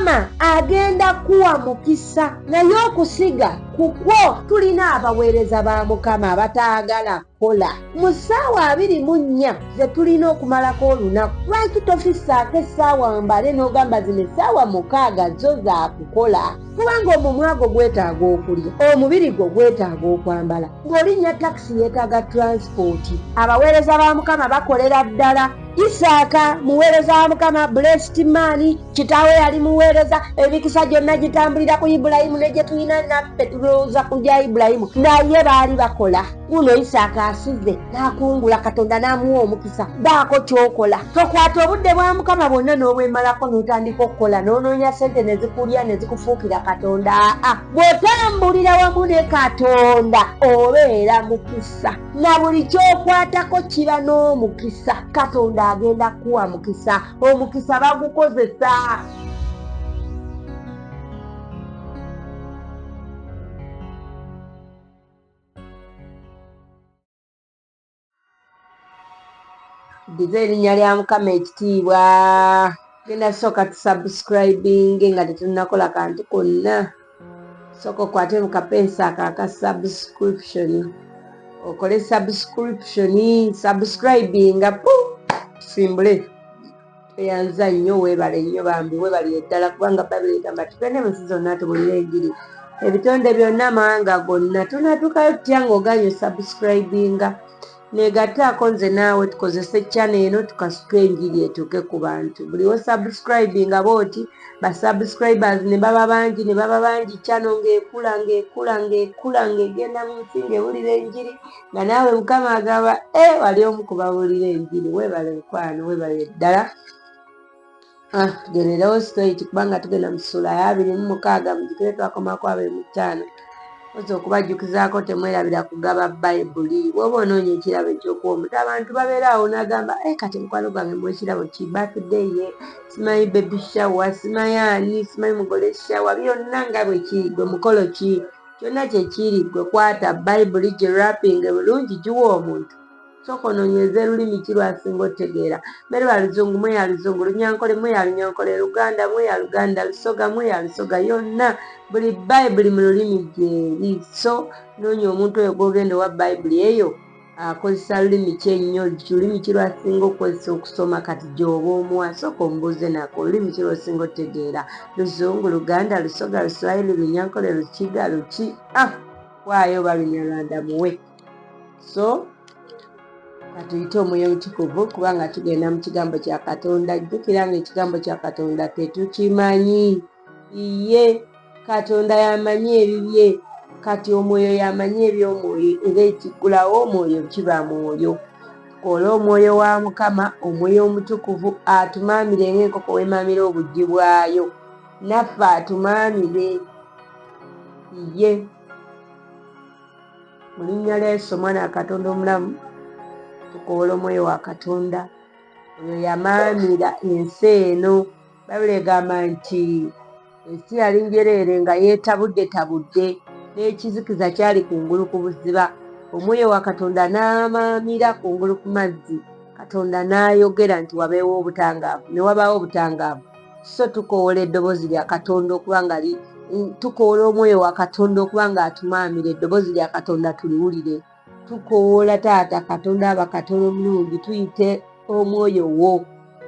Mukama agenda kuwa mukisa, naye okusiga kukwo tulina abaweereza ba Mukama abataagala kukola. Mu ssaawa 24 ze tulina okumalako olunaku, lwaki tofissaako essaawa mbale n'ogamba zino essaawa 6 zo za kukola? Kubanga omumwa gwo gwetaaga okulya, omubiri gwo gwetaaga okwambala, ng'olinnya takisi yeetaaga transipooti. Abaweereza ba Mukama bakolera ddala. Isaaka muweereza wa Mukama, blessed man, kitaawe yali muweereza, emikisa gyonna gitambulira ku Ibulayimu, ne gye tulina naffe tulowooza kujja Ibulayimu, naye baali bakola. Guno Isaaka asize n'akungula, Katonda n'amuwa omukisa. Baako ky'okola. Tokwata obudde bwa Mukama bwonna n'obwemalako n'otandika okukola, n'onoonya ssente ne zikulya ne zikufuukira Katonda. Bw'otambulira wamu ne Katonda obeera mukisa, na buli ky'okwatako kiba n'omukisa. Katonda agenda kuwa mukisa, omukisa bagukozesa. Dize erinnya lya Mukama ekitiibwa. Genda sooka tusubscribing nga tetunakola kantu konna. Sooka okwate mu kapensa aka subscription, okole subscribing simbule. Eyanza nnyo, weebale nnyo bambi, weebale ddala, kubanga Bayibuli egamba tugende mu nsi zonna tubulire enjiri. Ebitonde byonna amawanga gonna tunatuukayo tutya ng'oganye subscribinga. Negattaako nze naawe tukozese channel eno tukasuka enjiri etuuke ku bantu. Buli wo subscribinga booti ba subscribers ne baba bangi, channel ng'ekula ng'egenda mu nsi ng'ebulira enjiri, nga naawe Mukama agamba wali omu ku babulira enjiri. Weebale mukwano, weebale ddala. Tugenderewo straight kubanga tugenda mu Esuula ya 26 mu gikire twakomako 25. Oza okubajjukizaako temwerabira kugaba Bayibuliyo. Bw'oba onoonya ekirabo ekyokuwa omuntu, abantu babeera awo n'agamba kati mukwano gwange mu ekirabo ki, birthday ye, simanyi baby shower, simanyi ani, simanyi mugole shower, byonna nga bwe kiri, gwe mukolo ki, kyonna kye kiri, gwe kwata Bayibuli girapinge bulungi giwa omuntu. Sooka onoonyeze lulimi ki lwasinga otegeera. Mmere lwa Luzungu mweya Luzungu, Lunyankole mweya Lunyankole, Luganda mweya Luganda, Lusoga mweya Lusoga, yonna buli Bayibuli mu lulimi gyeri. So noonya omuntu oyo gw'ogenda owa Bayibuli eyo akozesa lulimi ki ennyo, lulimi ki lwasinga okukozesa okusoma. Kati gy'oba omuwa sooka omubuuze nako lulimi ki lwasinga otegeera. Luzungu, Luganda, Lusoga, Luswayiri, Lunyankole, Lukiga, Luki, waayo oba Lunyarwanda muwe. So katuyite omwoyo omutukuvu kubanga tugenda mu kigambo kya Katonda. Jjukira nga ekigambo kya Katonda tetukimanyi. Ye Katonda yamanyi ebibye, kati omwoyo yamanyi eby'omwoyo, era ekigulawo omwoyo kiba mwoyo. Tukoole omwoyo wa Mukama, omwoyo omutukuvu atumaamire ng'enkoko wemaamira obujji bwayo, naffe atumaamire. Ye mu linnya lya Yesu omwana wa Katonda omulamu, tukoole omwoyo wa Katonda oyo yamaamira ensi eno. Bayibuli egamba nti ensi yali njereere nga yeetabudde n'ekizikiza kyali kungulu ku buziba. Omwoyo wa Katonda n'amaamira kungulu ku mazzi. Katonda n'ayogera nti wabeewo obutangaavu, ne wabaawo obutangaavu. So tukoola eddoboozi lya Katonda okubanga tukoola omwoyo wa Katonda okubanga atumaamira. Eddoboozi lya Katonda tuliwulire. Tukoola Taata Katonda aba Katonda omulungi, tuyite omwoyo wo,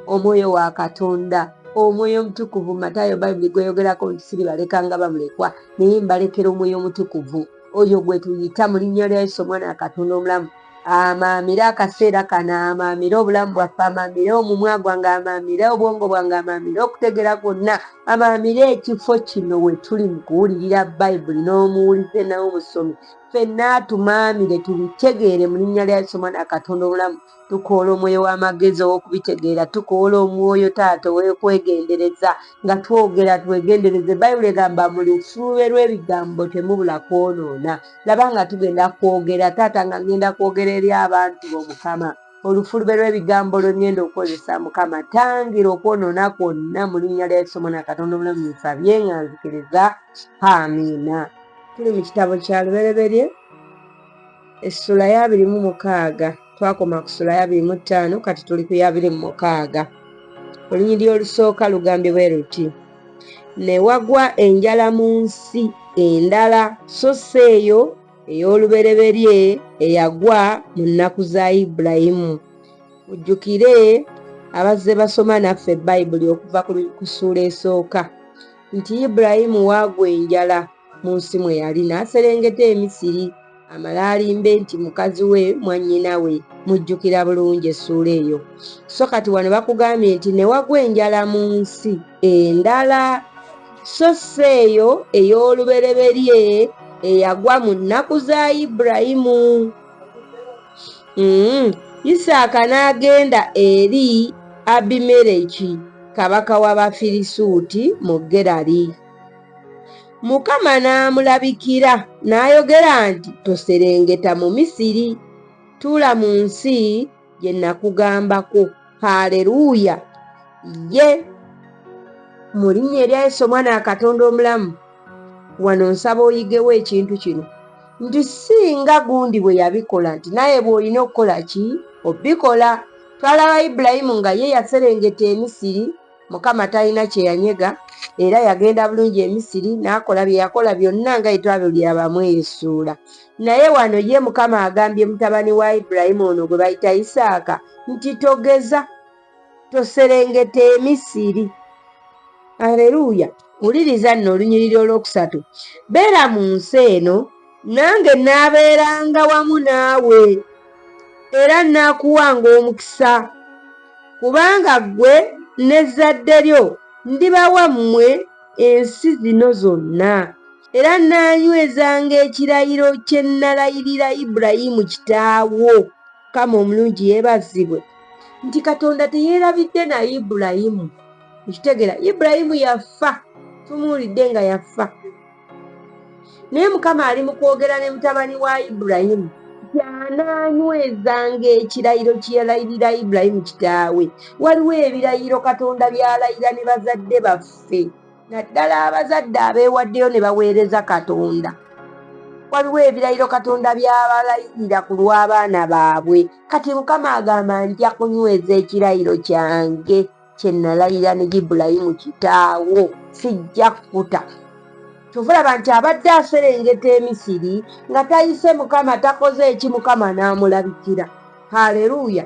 omwoyo wa Katonda, omwoyo omutukuvu. Matayo Bayibuli gweyogerako nti siribalekanga bamulekwa, naye mbalekera omwoyo omutukuvu. Oyo gwe tuyita mu linnya lya Yesu omwana wa Katonda omulamu. Amaamire akaseera kano, amaamire obulamu bwaffe, amaamire omumwa gwange, amaamire obwongo bwange, amaamire okutegeera kwonna, amaamire ekifo kino we tuli mu kuwulirira Bayibuli n'omuwulize nawe omusomi. Ffenna atumaamire tubitegeere mu linnya lya Yesu omwana wa Katonda omulamu. Tukoola omwoyo w'amagezi ow'okubitegeera. Tukoola omwoyo Taata ow'okwegendereza, nga twogera twegendereze. Bayibuli egamba mu lufulube lw'ebigambo temubula kwonoona. Laba nga tugenda kwogera Taata, nga ngenda kwogera eri abantu b'Omukama. Olufulube lw'ebigambo lwe ngenda okukozesa Mukama, tangira okwonoona kwonna mu linnya lya Yesu omwana wa Katonda omulamu. Nsabye nga nzikiriza. Amiina. Tuli mu kitabo kya lubereberye, Esuula ya 26. Twakoma ku Esuula ya 25, kati tuli ku ya 26. Olunyiriri olusooka lugambye bwe luti: ne wagwa enjala mu nsi endala, so si eyo ey'olubereberye eyagwa mu nnaku za Ibulayimu. Mujjukire abazze basoma naffe Bayibuli okuva ku ssuula esooka nti Ibulayimu waagwa enjala mu nsi mwe yali, n'aserengeta e Misiri, amala alimbe nti mukazi we mwannyina we. Mujjukira bulungi essuula eyo. So kati wano bakugambye nti ne wagwa enjala mu nsi endala, so si eyo ey'olubereberye eyagwa mu nnaku za Ibulayimu. Isaaka n'agenda eri Abimereki kabaka w'Abafirisuuti mu Gerali. Mukama n'amulabikira n'ayogera nti, toserengeta mu Misiri, tuula mu nsi gye nnakugambako. Haleluuya! Ye mu linnya erya Yesu omwana wa Katonda omulamu, wano nsaba oyigewo ekintu kino nti singa gundi bwe yabikola nti naye bw'olina okukola ki? Obikola. Twalaba Ibulayimu nga ye yaserengeta e Misiri, Mukama talina kye yanyega, era yagenda bulungi e Misiri n'akola bye yakola byonna nga etwabulira bamu Esuula. Naye wano ye Mukama agambye mutabani wa Ibulayimu ono gwe bayita Isaaka nti togeza, toserengeta e Misiri. Aleluuya! Wuliriza nno olunyiriri olwokusatu. Beera mu nsi eno, nange naabeeranga wamu naawe, era nnaakuwanga omukisa. Kubanga ggwe n'ezzadde lyo ndibawa mmwe ensi zino zonna, era nnaanywezanga ekirayiro kye nalayirira Ibulayimu kitaawo. Mukama omulungi yeebazibwe nti Katonda teyeerabidde naye Ibulayimu. Ekitegeera Ibulayimu yafa, tumuwulidde nga yafa, naye Mukama ali mu kwogera ne mutabani wa Ibulayimu anaanywezanga ekirayiro kye yalayirira Ibulayimu kitaawe. Waliwo ebirayiro Katonda by'alayira ne bazadde baffe, naddala abazadde abeewaddeyo ne baweereza Katonda. Waliwo ebirayiro Katonda by'abalayirira ku lw'abaana baabwe. Kati Mukama agamba nja kunyweza ekirayiro kyange kye nalayira ne Ibulayimu kitaawo, sijja kukuta. Kyova olaba nti abadde aserengeta e Misiri nga tayise Mukama, takoze eki, Mukama n'amulabikira. Haleluuya!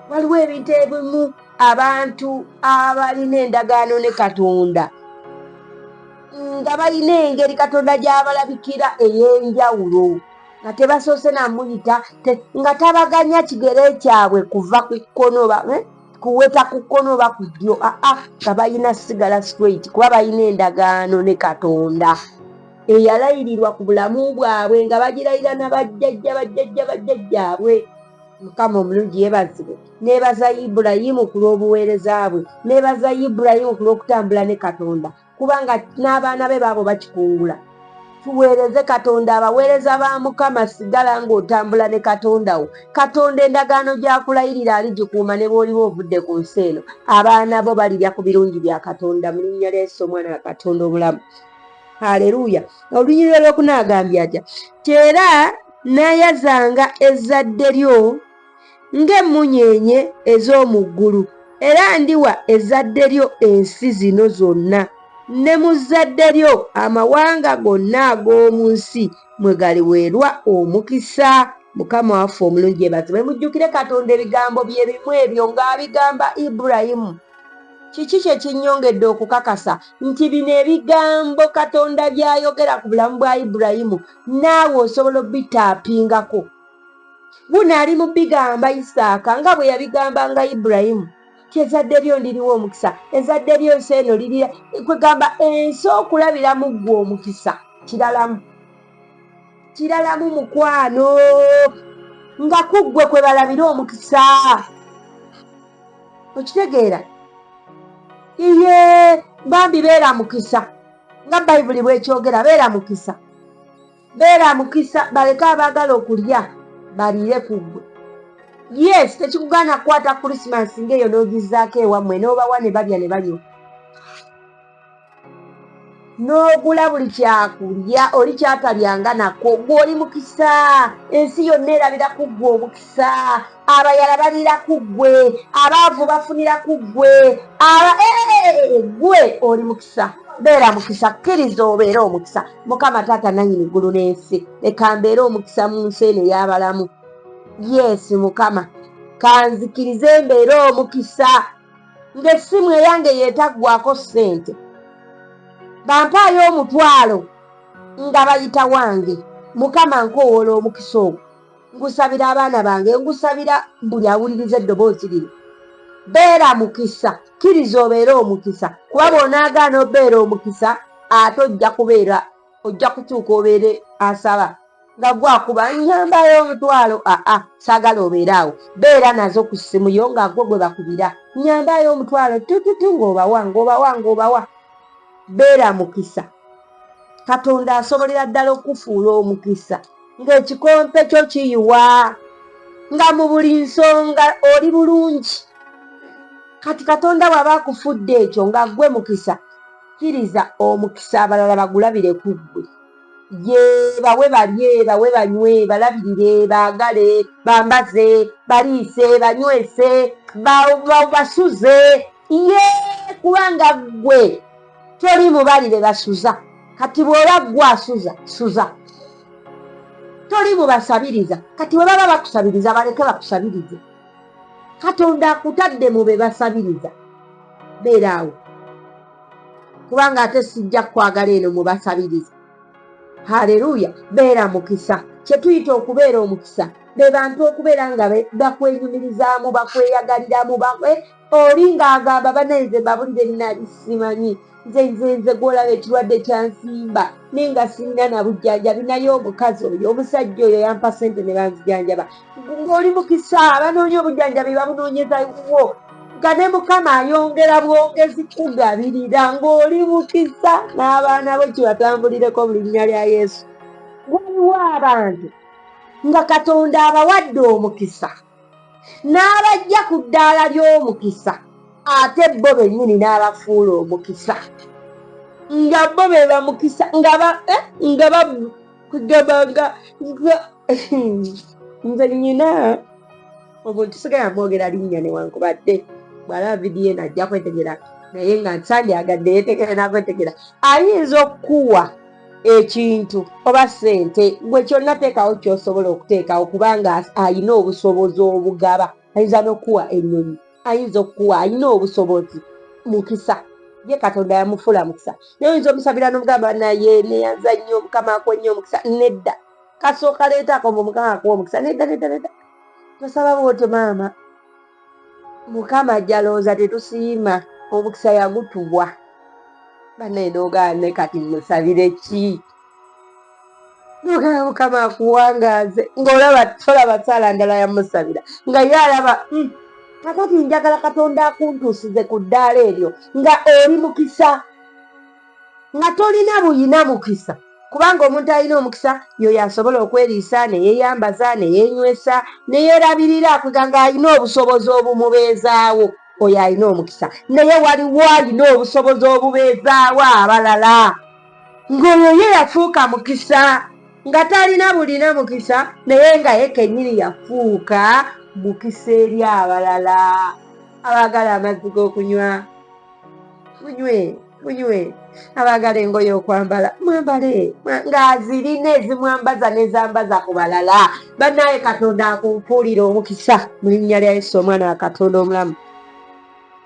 Waliwo ebintu ebimu abantu abalina endagaano ne Katonda nga balina engeri Katonda gy'abalabikira ey'enjawulo, nga tebasoose namuyita, nga tabaganya kigere kyabwe kuva ku kkono kuweta ku kkono oba ku ddyo, nga balina sigala straight kuba balina endagaano ne Katonda eyalayirirwa ku bulamu bwabwe nga bagilayira na bajjajjaabwe. Mukama omulungi yeebazibwe. Neebaza Ibulayimu ku lw'obuweereza bwe, neebaza Ibulayimu ku lw'okutambula ne Katonda, kubanga n'abaana be baabo bakikungula. Tuweereze Katonda, abaweereza ba Mukama, sigala ng'otambula ne Katonda wo. Katonda endagaano gy'akulayirira aligikuuma ne bw'oliba ovudde ku nsi eno. Abaana bo balirya ku birungi bya Katonda mu linnya lya Yesu omwana wa Katonda omulamu. Haleluuya! Olunyiriri olwokuna agambye atya, kyera nayazanga ezzadde lyo ng'emmunyeenye ez'omu ggulu, era ndiwa ezzadde lyo ensi zino zonna, ne mu zzadde lyo amawanga gonna ag'omu nsi mwe galiweerwa omukisa. Mukama waffe omulungi yeebazibwe. Mujjukire Katonda ebigambo bye bimu ebyo ng'abigamba Ibulayimu. Kiki kye kinnyongedde okukakasa nti bino ebigambo Katonda by'ayogera ku bulamu bwa Ibulayimu naawe osobola obitaapingako. Buno ali mu bigamba Isaaka nga bwe yabigambanga Ibulayimu ti ezzadde lyo ndiriwa omukisa, ezzadde lyo ensi eno lirira. Kwegamba ensi okulabiramu ggwe omukisa kiralamu mukwano, nga kuggwe kwe balabira omukisa. Okitegeera? Iye bambi beera mukisa nga Bayibuli bw'ekyogera, beera mukisa. Beera mukisa, baleke abaagala okulya baliire ku ggwe. Yes, tekikugaana kukwata Christmas ng'eyo n'ogizzaako ewammwe n'obawa ne balya ne banywa, n'ogula buli kyakulya oli kyatalyanga nako. Gwe oli mukisa, ensi yonna erabira ku ggwe omukisa, abayala balira ku ggwe, abaavu bafunira ku ggwe, gwe oli mukisa. beera mukisa, kkiriza obeere omukisa. Mukama taata nannyini ggulu n'ensi, leka mbeere omukisa mu nsi eno ey'abalamu. Yeesi Mukama, kanzikirize mbeere omukisa, ng'essimu eyange yeetaggwako ssente, bampaayo omutwalo nga bayita wange. Mukama nkowoola omukisa ogwo, ngusabira abaana bange, ngusabira buli awuliriza eddoboozi lino. Beera mukisa, kkiriza obeere omukisa, kuba bw'onaagaana obeera omukisa ate ojja kutuuka obeere asaba nga gwakuba nyambayo omutwalo. Saagala obeere awo. Beera nazo ku ssimu yo nga gwe bakubira, nyambayo omutwalo tututu ng'obawa. Beera mukisa. Katonda asobolera ddala okufuula omukisa, ng'ekikompe kyo kiyiwa, nga mu buli nsonga oli bulungi. Kati Katonda bw'aba akufudde ekyo nga ggwe mukisa, kkiriza omukisa abalala bagulabire ku ggwe. Bawe balye, bawe banywe, balabirire, baagale, bambaze, baliise, banywese, basuze. Kubanga ggwe toli mubalire basuza. Kati bw'oba ggwe suza. Toli mubasabiriza. Kati bwe baba bakusabiriza baleke bakusabirize. Katonda akutadde mu be basabiriza. Beera awo. Kubanga ate sijja kwagala eno mu basabiriza. Haleluya. Beera mukisa. Kye tuyita okubeera omukisa be bantu okubeera nga bakwenyumirizaamu, bakweyagaliramu, oli ng'agamba banenze babulire nali simanyi, nze gw'olaba ekirwadde kyansimba naye nga sirina na bujjanjabi, naye omukazi oyo omusajja oyo yampa ssente ne banzijanjaba. Ng'oli mukisa, abanoonya obujjanjabi babunoonyezawo nga ne Mukama ayongera bwongezi kugabirira, ng'oli mukisa. N'abaana bo kibatambulireko mu linnya lya Yesu. Waliwo abantu nga Katonda abawadde omukisa n'abajja ku ddaala ly'omukisa, ate bo bennyini n'abafuula omukisa, nga bo be bamukisa nze nnyina omuntu sigala mwogera linnya newankubadde bw'alaba vidiyo eno ajja kwetegera, naye nga nsandyagadde yeetegere n'akwetegera. Ayinza okukuwa ekintu oba ssente, gwe kyonna teekawo ky'osobola okuteekawo kubanga ayina obusobozi obugaba. Ayinza n'okuwa ennyonyi, ayinza okukuwa, ayina obusobozi. Mukisa ye Katonda yamufuula mukisa. Naye oyinza omusabira n'omugamba naye neyanza nnyo Mukama akuwe nnyo omukisa. Nedda, kasooka leetaako Mukama akuwa omukisa. Nedda. Tosaba bw'otyo maama. Mukama ajjalooza tetusiima, omukisa yagutuwa. Banne n'ogaane kati musabire ki? N'ogamba Mukama akuwangaze, ng'olaba saala ndala yamusabira, nga ye alaba kakati njagala Katonda akuntuusize ku ddaala eryo nga oli mukisa, nga tolina buyina mukisa. Kubanga omuntu alina omukisa yoyo asobola okweriisa, ne yeeyambaza, ne yeenywesa, ne yeerabirira kuganga alina obusobozi obumubeezaawo. Oyo alina omukisa. Naye waliwo alina obusobozi obubeezaawo abalala, ng'oyo ye yafuuka mukisa, nga talina bulina mukisa, naye nga ye kennyini yafuuka mukisa eri abalala. Abaagala amazzi g'okunywa munywe, abaagala engoye okwambala mwambale, ng'azirina ezimwambaza n'ezambaza ku balala. Bannaye Katonda akunfuulira omukisa mu linnya lya Yesu omwana wa Katonda omulamu.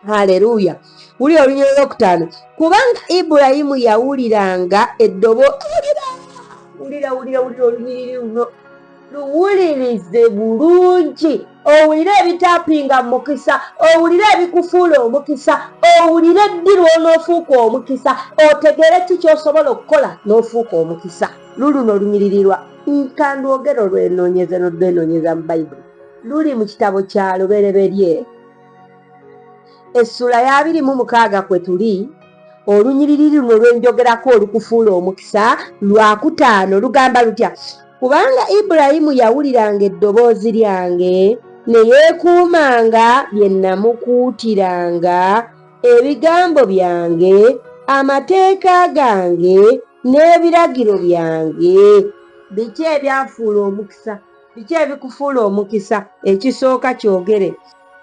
Haleluya. Wulira olunyiriri olwokutaano. Kubanga Ibulayimu yawuliranga eddoboozi. Wulira olunyiriri luno, luwulirize bulungi, owulire ebitaapinga mu mukisa, owulire ebikufuula omukisa, owulire eddi lw'onoofuuka omukisa, otegere ki ky'osobola okukola n'ofuuka omukisa. Luluno olunyiririrwa nkandwogero lwenoonyeze n'olwenoonyeza mu Bayibuli, luli mu kitabo ky'olubereberye Esuula ya 26 kwe tuli. Olunyiriri luno lwenjogerako olukufuula omukisa lwakutaano lugamba lutya: kubanga Ibulayimu yawuliranga eddoboozi lyange ne yeekuumanga bye namukuutiranga, ebigambo byange, amateeka gange n'ebiragiro byange. Biki ebyafuula omukisa? Biki ebikufuula omukisa? Ekisooka kyogere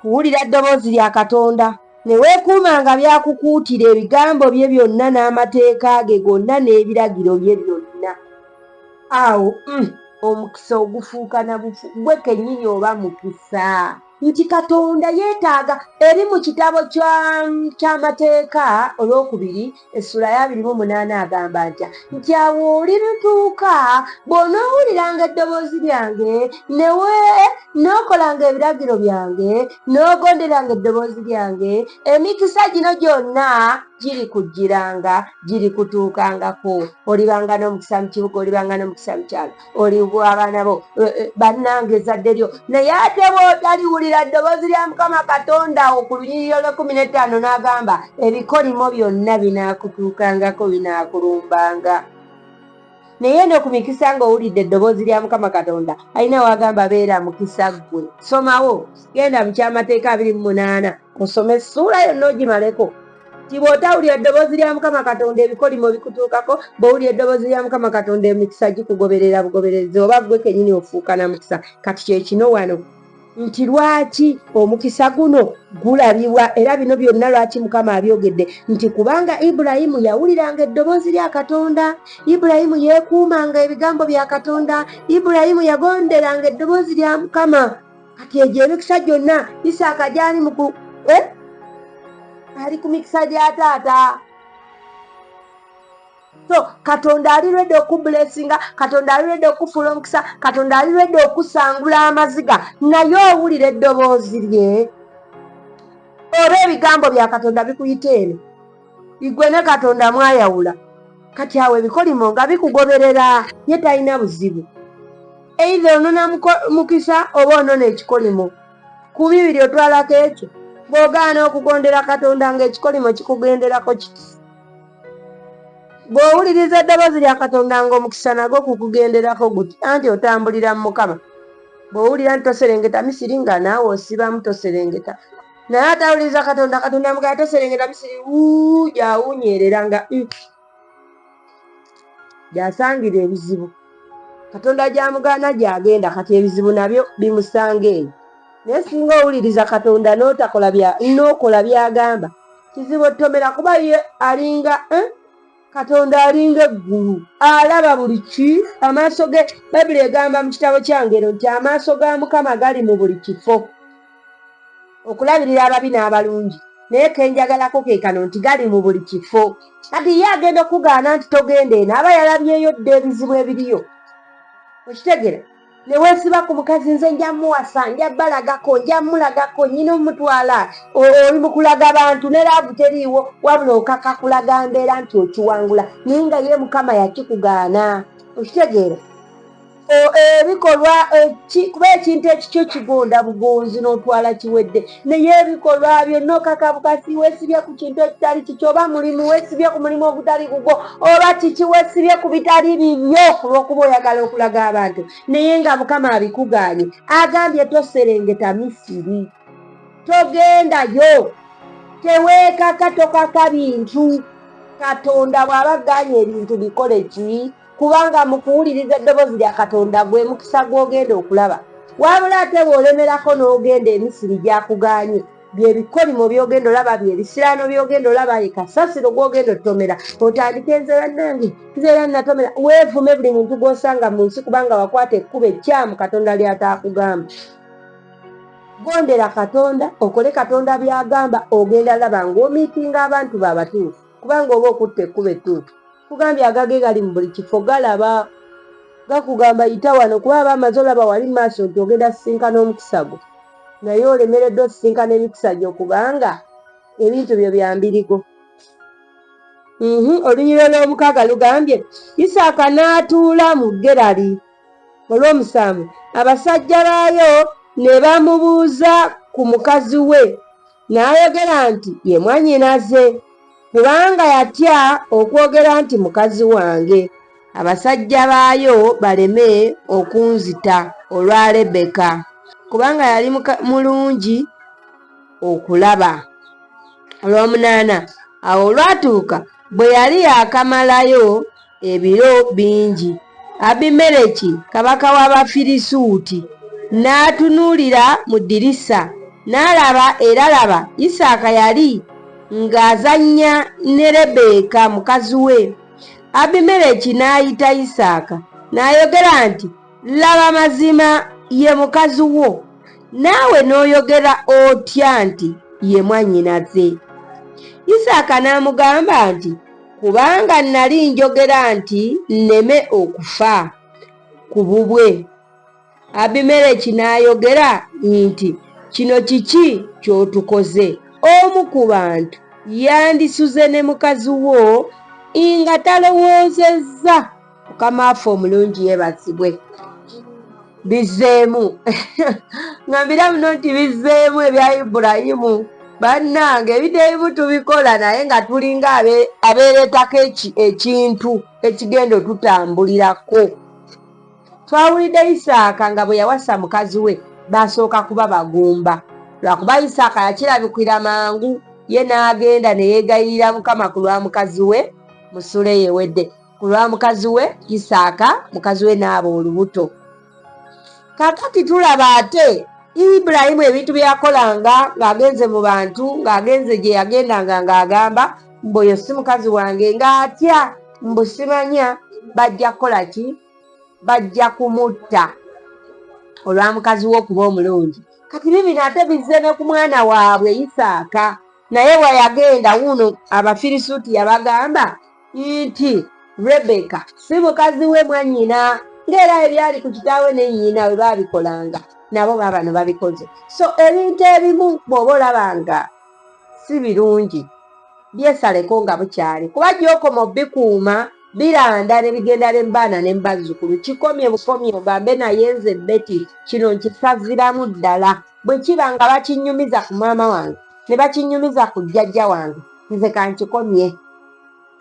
kuwulira eddoboozi lya Katonda, ne weekuumanga byakukuutira ebigambo bye byonna n'amateeka ge gonna n'ebiragiro bye byonna. Awo omukisa ogufuuka na bufu gwe kennyini oba mukisa. Nti Katonda yeetaaga eri mu kitabo ky'amateeka olwokubiri Esuula ya 28 agamba nti awo olirituuka bw'onoowuliranga eddoboozi lyange n'okolanga ebiragiro byange n'ogonderanga eddoboozi lyange, emikisa gino gyonna girikujjiranga girikutuukangako. Olibanga n'omukisa mu kibuga, olibanga n'omukisa mu kyalo, olibwa abaana bo bannange ezzadde lyo. Naye ate bw'otaliwulira ddoboozi lya Mukama Katonda ku lunyiriri lw'15 n'agamba ebikolimo byonna binaakutuukangako, binaakulumbanga. Naye no ku mikisa ng'owulidde eddoboozi lya Mukama Katonda alina wagamba beera mukisa ggwe. Somawo, genda mu ky'amateeka 28 osome Esuula yonna ogimaleko. Ti bw'otawulira eddoboozi lya Mukama Katonda ebikolimo bikutuukako, bw'owulira eddoboozi lya Mukama Katonda emikisa gikugoberera bugoberezi, oba gwe kennyini ofuuka na mukisa. Kati kyekino wano nti lwaki omukisa guno gulabibwa era bino byonna lwaki Mukama abyogedde nti kubanga Ibulayimu yawuliranga eddoboozi lya Katonda, Ibulayimu yeekuumanga ebigambo bya Katonda, Ibulayimu yagonderanga eddoboozi lya Mukama. Kati egyo emikisa gyonna Isaaka gyali ali ku mikisa gya taata. So Katonda ali lwedde okubulesinga, Katonda ali lwedde okufuula omukisa, Katonda ali lwedde okusangula amaziga, naye owulira eddoboozi lye oba ebigambo bya Katonda bikuyita eno, igwe ne Katonda mwayawula. Kati awo ebikolimo nga bikugoberera, ye talina buzibu. Either onona mukisa oba onona ekikolimo. Ku bibiri otwalako ekyo. Bw'ogaana okugondera Katonda ng'ekikolimo kikugenderako kiti. Bw'owuliriza eddoboozi lya Katonda ng'omukisa nagwo kukugenderako guti, anti otambulira mu Mukama. Bw'owulira nti Toserengeta Misiri nga naawe osibamu Toserengeta. Naye atawuliriza Katonda, Katonda mugaya Toserengeta Misiri, gyawunyerera nga gyasangira ebizibu. Katonda gy'amugaana gy'agenda, kati ebizibu nabyo bimusanga eyo. Naye singa owuliriza Katonda n'okola by'agamba, kizibu otomera kuba ye alinga Katonda alinga eggulu, alaba buli ki. Amaaso ge, Bayibuli egamba mu kitabo kya Ngero nti amaaso ga Mukama gali mu buli kifo, okulabirira ababi n'abalungi. Naye kenjagalako ke kano nti gali mu buli kifo. Kati ye agenda okugaana nti togenda eno, aba yalabyeyo dda ebizibu ebiriyo. Okitegera? Ne weesiba ku mukazi, nze nja muwasa, nja balagako, nja mulagako, nyina omutwala, oli mu kulaga abantu ne laavu teriiwo, wabula okaka kulaga mbeera nti okiwangula, naye nga ye Mukama yakikugaana. Okitegeera? Ebikolwa kuba ekintu ekikyo kigonda bugonzi n'otwala kiwedde, naye ebikolwa byonna okaka bukasi, weesibye ku kintu ekitali kikyo, oba mulimu weesibye ku mulimu ogutali gugwo, oba kiki weesibye ku bitali bibyo olw'okuba oyagala okulaga abantu, naye nga Mukama abikugaanye. Agambye Toserengeta Misiri, togendayo, teweekaka, tokaka bintu. Katonda bw'aba agaanye ebintu bikole ki? Kubanga mu kuwuliriza eddoboozi lya Katonda gwe mukisa gw'ogenda okulaba. Wabula ate bw'olemerako n'ogenda Emisiri gy'akugaanye, bye bikolimo by'ogenda olaba, bye bisiraano by'ogenda olaba, ye kasasiro gw'ogenda otomera. Otandike nze bannange, nze era natomera. Weevume buli muntu gw'osanga mu nsi kubanga wakwata ekkubo ekyamu Katonda ly'ataakugamba. Gondera Katonda, okole Katonda by'agamba, ogenda laba ng'omiitinga abantu babatuufu. Kubanga oba okutta ekkubo ettuufu, kugambye agage gali mu buli kifo, galaba gakugamba yita wano, kuba aba amaze olaba wali maaso nti ogenda sisinkana omukisa gwo, naye olemereddwa osisinkana emikisa gyo kubanga ebintu byo byambirigo. Olunyiriri lw'omukaaga lugambye Isaaka n'atuula mu Gerali. Olw'omusanvu abasajja baayo ne bamubuuza ku mukazi we, n'ayogera nti ye mwannyinaze, kubanga yatya okwogera nti mukazi wange, abasajja baayo baleme okunzita olwa Lebeka, kubanga yali mulungi okulaba. Olw'omunaana, awo olwatuuka bwe yali yakamalayo ebiro bingi, Abimereki kabaka w'Abafirisuuti n'atunuulira mu ddirisa n'alaba era laba Isaaka yali ng'azannya ne Lebbeeka mukazi we. Abimereki n'ayita Isaaka n'ayogera nti, laba mazima ye mukazi wo, naawe n'oyogera otya nti ye mwannyinaze. Isaaka n'amugamba nti, kubanga nali njogera nti nneme okufa ku bubwe. Abimereki n'ayogera nti, kino kiki ky'otukoze? Omu ku bantu yandisuze ne mukazi wo nga talowoozezza. Mukama waffe omulungi yeebazibwe. Bizzeemu ngambira muno nti bizzeemu ebya Ibulayimu. Bannange ebiteebimu tubikola naye nga tulinga abeereetako ekintu ekigenda otutambulirako. Twawulidde Isaaka nga bwe yawasa mukazi we basooka kuba bagumba. Lwakuba Isaaka yakirabikira mangu, ye n'agenda ne yeegayirira Mukama ku lwa mukazi we musule yewedde. Ku lwa mukazi we Isaaka, mukazi we n'aba olubuto. Kakati tulaba ate Ibulayimu ebintu byakolanga ng'agenze mu bantu, ng'agenze gye yagendanga ng'agamba mbu oyo si mukazi wange, ng'atya mbu simanya bajja kukola ki? Bajja kumutta olwa mukazi we okuba omulungi. Kati bibino ate bizze ne ku mwana waabwe Isaaka, naye wayagenda wuno Abafirisuuti yabagamba nti Lebbeeka si mukazi we mwannyina, ng'era ebyali ku kitaawe ne nnyina bwe baabikolanga nabo baabano babikoze. So ebintu ebimu bw'oba olabanga si birungi byesaleko nga bukyali, kuba gy'okoma obikuuma biranda ne bigenda ne mbaana ne mbazzukulu. Kikomye bukomye ogambe naye nze Beti kino nkisaziramu ddala. Bwe kiba nga bakinyumiza ku maama wange ne bakinyumiza ku jjajja wange, nze kankikomye.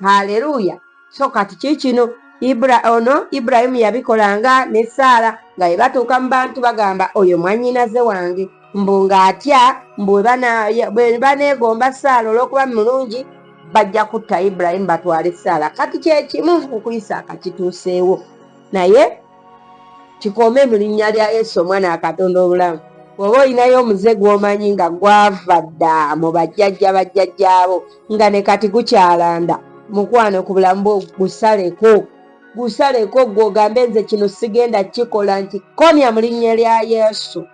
Haleluya. So kati kikino Ibulayimu yabikolanga ne Saala nga bwe batuuka mu bantu bagamba oyo mwannyinaze wange, mbu ng'atya mbu bwe baneegomba Saala olw'okuba mulungi bajja kutta Ibulayimu batwale Saala. Kati kyekimu ku Isaaka kituuseewo, naye kikome mu linnya lya Yesu omwana wa Katonda obulamu. Bw'oba olinayo omuze gw'omanyi nga gwava dda mu bajjajjaabo nga ne kati gukyalanda, mukwano ku bulamu bwo gusaleko gw'ogambe nze kino sigenda kikola, nkikomya mu linnya lya Yesu.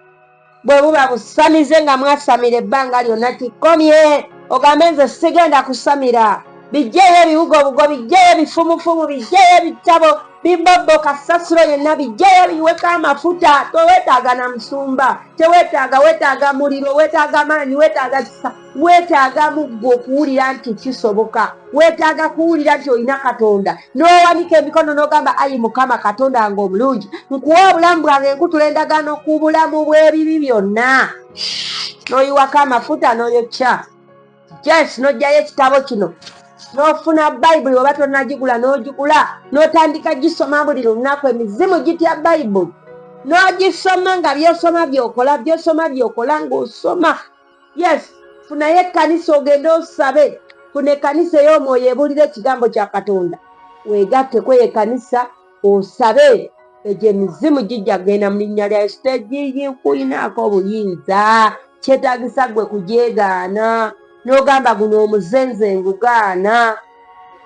Bwe buba busamize nga mwasamira ebbanga lyonna, kikomye ogambe nze sigenda kusamira. Bijjeeyo ebibugobugo, bijjeeyo ebifumufumu, bijjeeyo ebitabo, bibobboka sasiro yenna, bijjeeyo biweko amafuta. Toweetaaga na musumba, weetaaga muliro, weetaaga maanyi, weetaaga kisa, weetaaga muggo okuwulira nti kisoboka, weetaaga kuwulira nti olina Katonda, n'owanika emikono n'ogamba ayi Mukama Katonda nga omulungi, nkuwa obulamu bwange, nkutula endagaano ku bulamu bw'ebibi byonna. N'oyiwako amafuta n'oyokya. Yes, n'oggyayo ekitabo kino n'ofuna Bayibuli oba tonnagigula n'ogigula n'otandika gisoma buli lunaku. Emizimu gitya Bayibuli, n'ogisoma nga by'osoma by'okola ng'osoma. Yes, funayo ekkanisa ogende osabe. Funa ekkanisa ey'omwoyo ebuulira ekigambo kya Katonda, weegatteko ekkanisa osabe. Egyo emizimu gijja kugenda mu linnya lya Yesu. Tegiyikuyinaako obuyinza, kyetaagisa ggwe kugyegaana n'ogamba guno omuze nze ngugaana.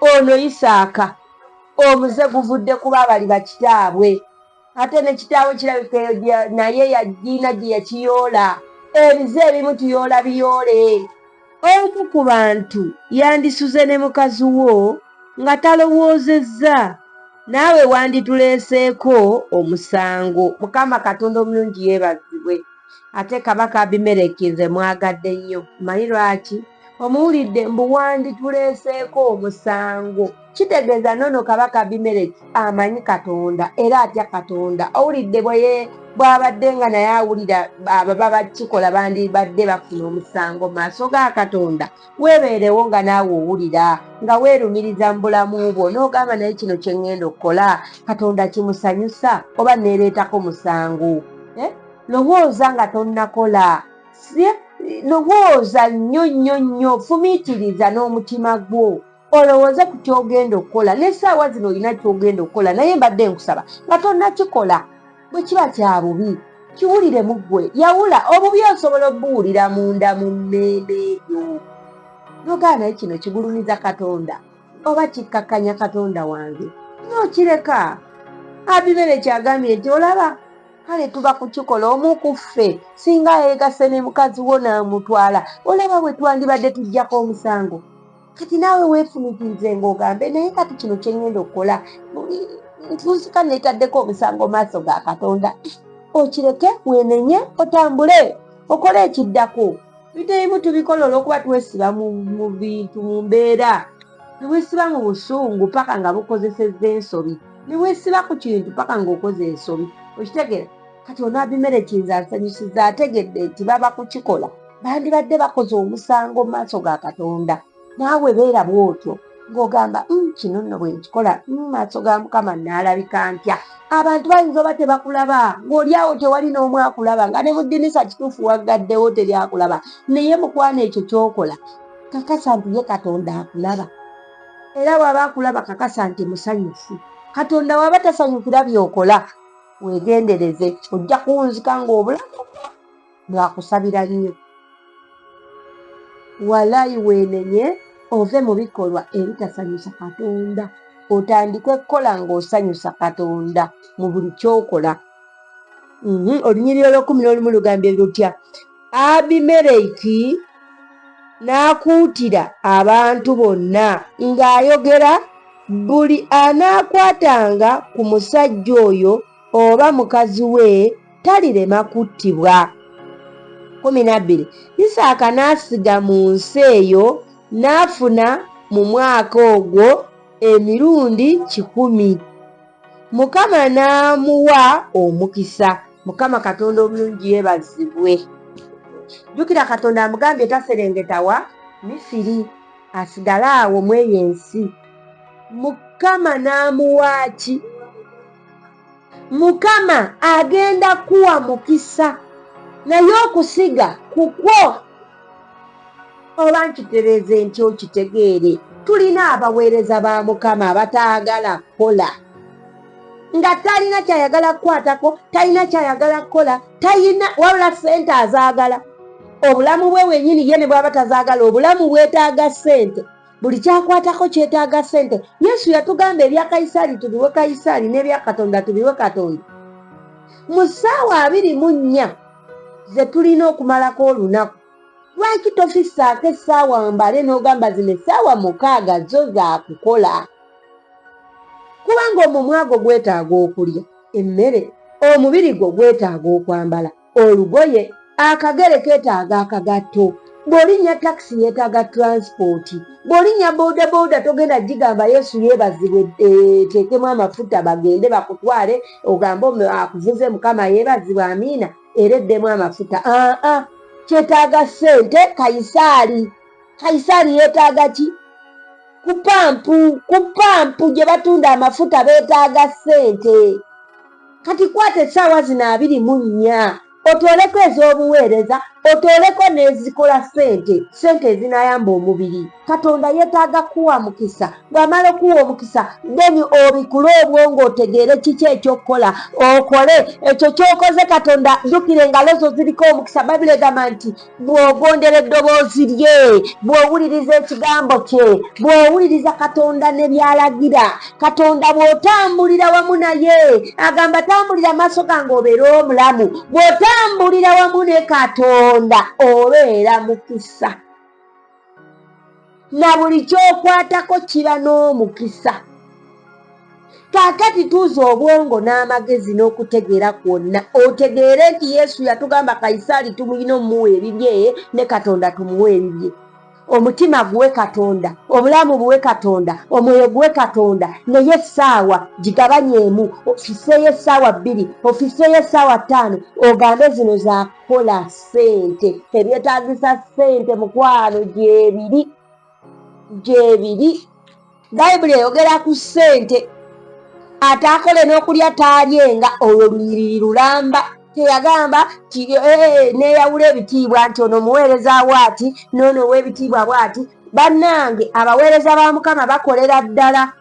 Ono Isaaka omuze guvudde kuba bali bakitaabwe, ate ne kitaabwe kirabika naye yagina gye yakiyoola. Ebize ebimu tuyoola biyoole. Omu ku bantu yandisuze ne mukazi wo nga talowoozezza, naawe wandituleeseeko omusango. Mukama Katonda omulungi yeebazibwe. Ate kabaka Abimereki nze mwagadde nnyo. Manyi lwaki? Omuwulidde mbu wandituleeseeko omusango. Kitegeeza nono kabaka Abimereki amanyi Katonda era atya Katonda. Owulidde bw'abadde nga naye awulira ababa bakikola bandibadde bafuna omusango mu maaso ga Katonda. Weebeerewo nga naawe owulira nga weerumiriza mu bulamu bwo n'ogamba naye kino kye ŋŋenda okukola Katonda kimusanyusa oba neereetako musango. Lowooza nga tonnakola, lowooza nnyo, fumiitiriza n'omutima gwo olowooze ku ky'ogenda okukola. N'essaawa zino olina ky'ogenda okukola naye mbadde nkusaba nga tonnakikola. Bwe kiba kya bubi kiwuliremu ggwe. Yawula obubi osobola obuwulira munda mu mmeeme eyo. Nogaa naye kino kigulumiza Katonda oba kikkakkanya Katonda wange, n'okireka. Abimereki agambye nti olaba, kale tuba kukikola omu ku ffe singa yeegase ne mukazi wo n'amutwala, olaba bwe twandibadde tujjako omusango. Kati naawe weefumitirize ng'ogambe naye kati kino kye ngenda okukola ntusika neetaddeko omusango maaso ga Katonda. Okireke weenenye otambule okole ekiddako. Biteimu tubikola olw'okuba twesiba mu bintu mu mbeera, ne weesiba mu busungu paka nga bukozesezza ensobi, ne weesiba ku kintu paka ng'okoze ensobi. Okitegeera? Kati ono Abimereki nze ansanyusizza, ategedde nti baba kukikola bandibadde bakoze omusango mu maaso ga Katonda. Naawe beera bw'otyo ng'ogamba kino nno bwe nkikola maaso ga Mukama nnaalabika ntya. Abantu bayinza oba tebakulaba, ng'oli awo tewali n'omu akulaba, nga ne mu ddinisa kituufu waggaddewo teri akulaba, naye mukwana ekyo ky'okola kakasa nti ye Katonda akulaba. Era bw'aba akulaba kakasa nti musanyufu. Katonda waba tasanyukira by'okola, weegendereze, ojja kuwunzika ng'obulamu bwakusabira nnyo. Walayi weenenye ove mu bikolwa ebitasanyusa Katonda, otandike okukola ng'osanyusa Katonda mu buli ky'okola. Olunyiriri olw'11 lugambye lutya? Abimereki n'akuutira abantu bonna ng'ayogera, buli anaakwatanga ku musajja oyo oba mukazi we talirema kuttibwa. 12. Isaaka n'asiga mu nsi eyo n'afuna mu mwaka ogwo emirundi 100. Mukama n'amuwa omukisa. Mukama Katonda omulungi yeebazibwe. Jjukira Katonda amugambye Toserengeta wa Misiri, asigale awo mu eyo ensi. Mukama n'amuwa ki? Mukama agenda kuwa mukisa, naye okusiga kukwo. Oba nkitereeze nti okitegeere, tulina abaweereza ba Mukama abataagala kukola, nga talina kyayagala kukwatako, talina kyayagala kukola, talina wabula ssente azaagala. Obulamu bwe bwennyini ye ne bw'aba tazaagala, obulamu bwetaaga ssente. Buli kyakwatako kyetaaga ssente. Yesu yatugamba ebya Kayisaali tubiwe Kayisaali n'ebya Katonda tubiwe Katonda. Mu ssaawa 24 ze tulina okumalako olunaku, lwaki tofissaako essaawa mbale n'ogamba zino essaawa 6 zo za kukola? Kubanga omumwa gwo gwetaaga okulya emmere, omubiri gwo gwetaaga okwambala olugoye, akagere keetaaga akagatto, bw'olinnya takisi yeetaaga transport, bw'olinnya boodabooda togenda gigamba Yesu yeebazibwe teekemu amafuta bagende bakutwale ogambe akuvuze Mukama yeebazibwe amiina ereddemu amafuta. Kyetaaga ssente. Kayisaali yeetaaga ki? Kupampu gye batunda amafuta beetaaga ssente. Kati kwata essaawa zino 24 otooleko ez'obuweereza, otooleko n'ezikola ssente ezinayamba omubiri. Katonda yeetaaga kuwa mukisa. Bw'amala okuwa omukisa then obikule obwongo otegeere kiki ekyokukola okole. Ekyo ky'okoze Katonda jjukira engalo zo ziriko omukisa. Bayibuli egamba nti bw'ogondera eddoboozi lye, bw'owuliriza ekigambo kye, bw'owuliriza Katonda ne by'alagira, Katonda bw'otambulira wamu naye, agamba tambulira maaso gange obeere omulamu. Bw'otambulira wamu ne Katonda obeera mukisa, na buli ky'okwatako kiba n'omukisa. Kaakati tuuza obwongo n'amagezi n'okutegeera kwonna otegeere nti Yesu yatugamba Kayisaali tumulina omumuwa ebibye ne Katonda tumuwa ebibye. Omutima guwe Katonda, obulamu buwe Katonda, omwoyo guwe Katonda, naye essaawa gigabanyeemu, ofisseeyo essaawa 2, ofisseeyo essaawa 5, ogambe zino za kukola ssente. Ebyetaagisa ssente mukwano gyebiri. Bayibuli eyogera ku ssente. Ataakole n'okulya taalyenga, olwo lunyiriri lulamba. Teyagamba neeyawula ebitiibwa nti ono muweereza bw'ati n'ono ow'ebitiibwa bw'ati. Bannange abaweereza ba Mukama bakolera ddala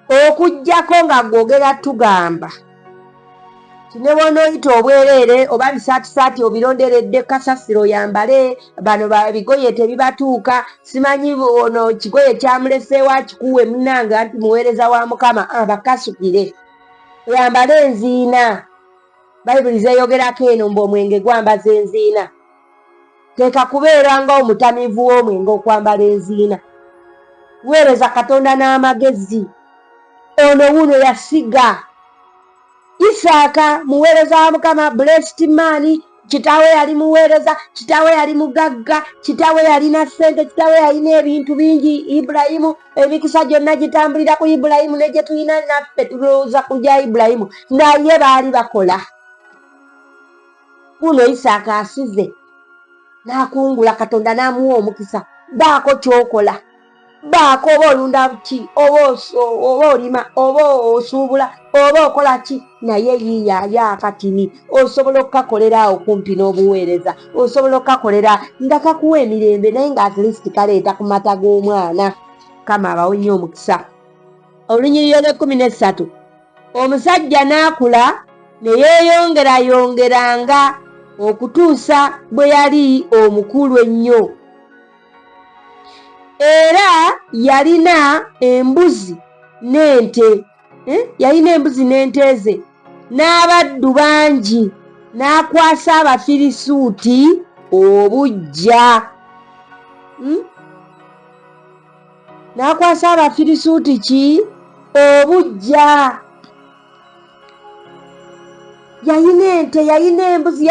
okuggyako nga gwogera tugamba. kine wonooyita obwereere oba bisaatisaati obironderedde kasasiro yambale bano bigoye tebibatuuka simanyi ono kigoye kyamuleseewo akikuwe munange anti muweereza wa Mukama bakasukire oyambale enziina. Bayibuli zeeyogerako eno mbu omwenge gwambaza enziina. Teeka kubeera nga omutamivu w'omwenge okwambala enziina. Weereza Katonda n'amagezi. Ono wuno yasiga Isaaka muweereza wa Mukama, blessed man. Kitaawe yali muweereza, kitaawe yali mugagga, kitaawe yalina ssente, kitaawe yalina ebintu bingi. Ibulayimu emikisa gyonna gitambulira ku Ibulayimu, ne gye tulina naffe tulowooza kujja Ibulayimu naye baali bakola. Kuno Isaaka asize n'akungula, Katonda n'amuwa omukisa. Baako ky'okola, baako oba olunda ki, oba olima, oba osuubula, oba okola ki, naye yiiyaayo akatini. Osobola okukakolera awo kumpi n'obuweereza, osobola okukakolera nga kakuwa emirembe naye nga at least kaleeta ku mata g'omwana. Kama abawe nnyo omukisa. Olunyiriro lw'13. Omusajja n'akula ne yeeyongerayongeranga okutuusa bwe yali omukulu ennyo. Era yalina embuzi n'ente, yalina embuzi n'ente ze n'abaddu bangi, n'akwasa Abafirisuuti obuggya. N'akwasa Abafirisuuti ki? Obuggya. Yalina ente, yalina embuzi,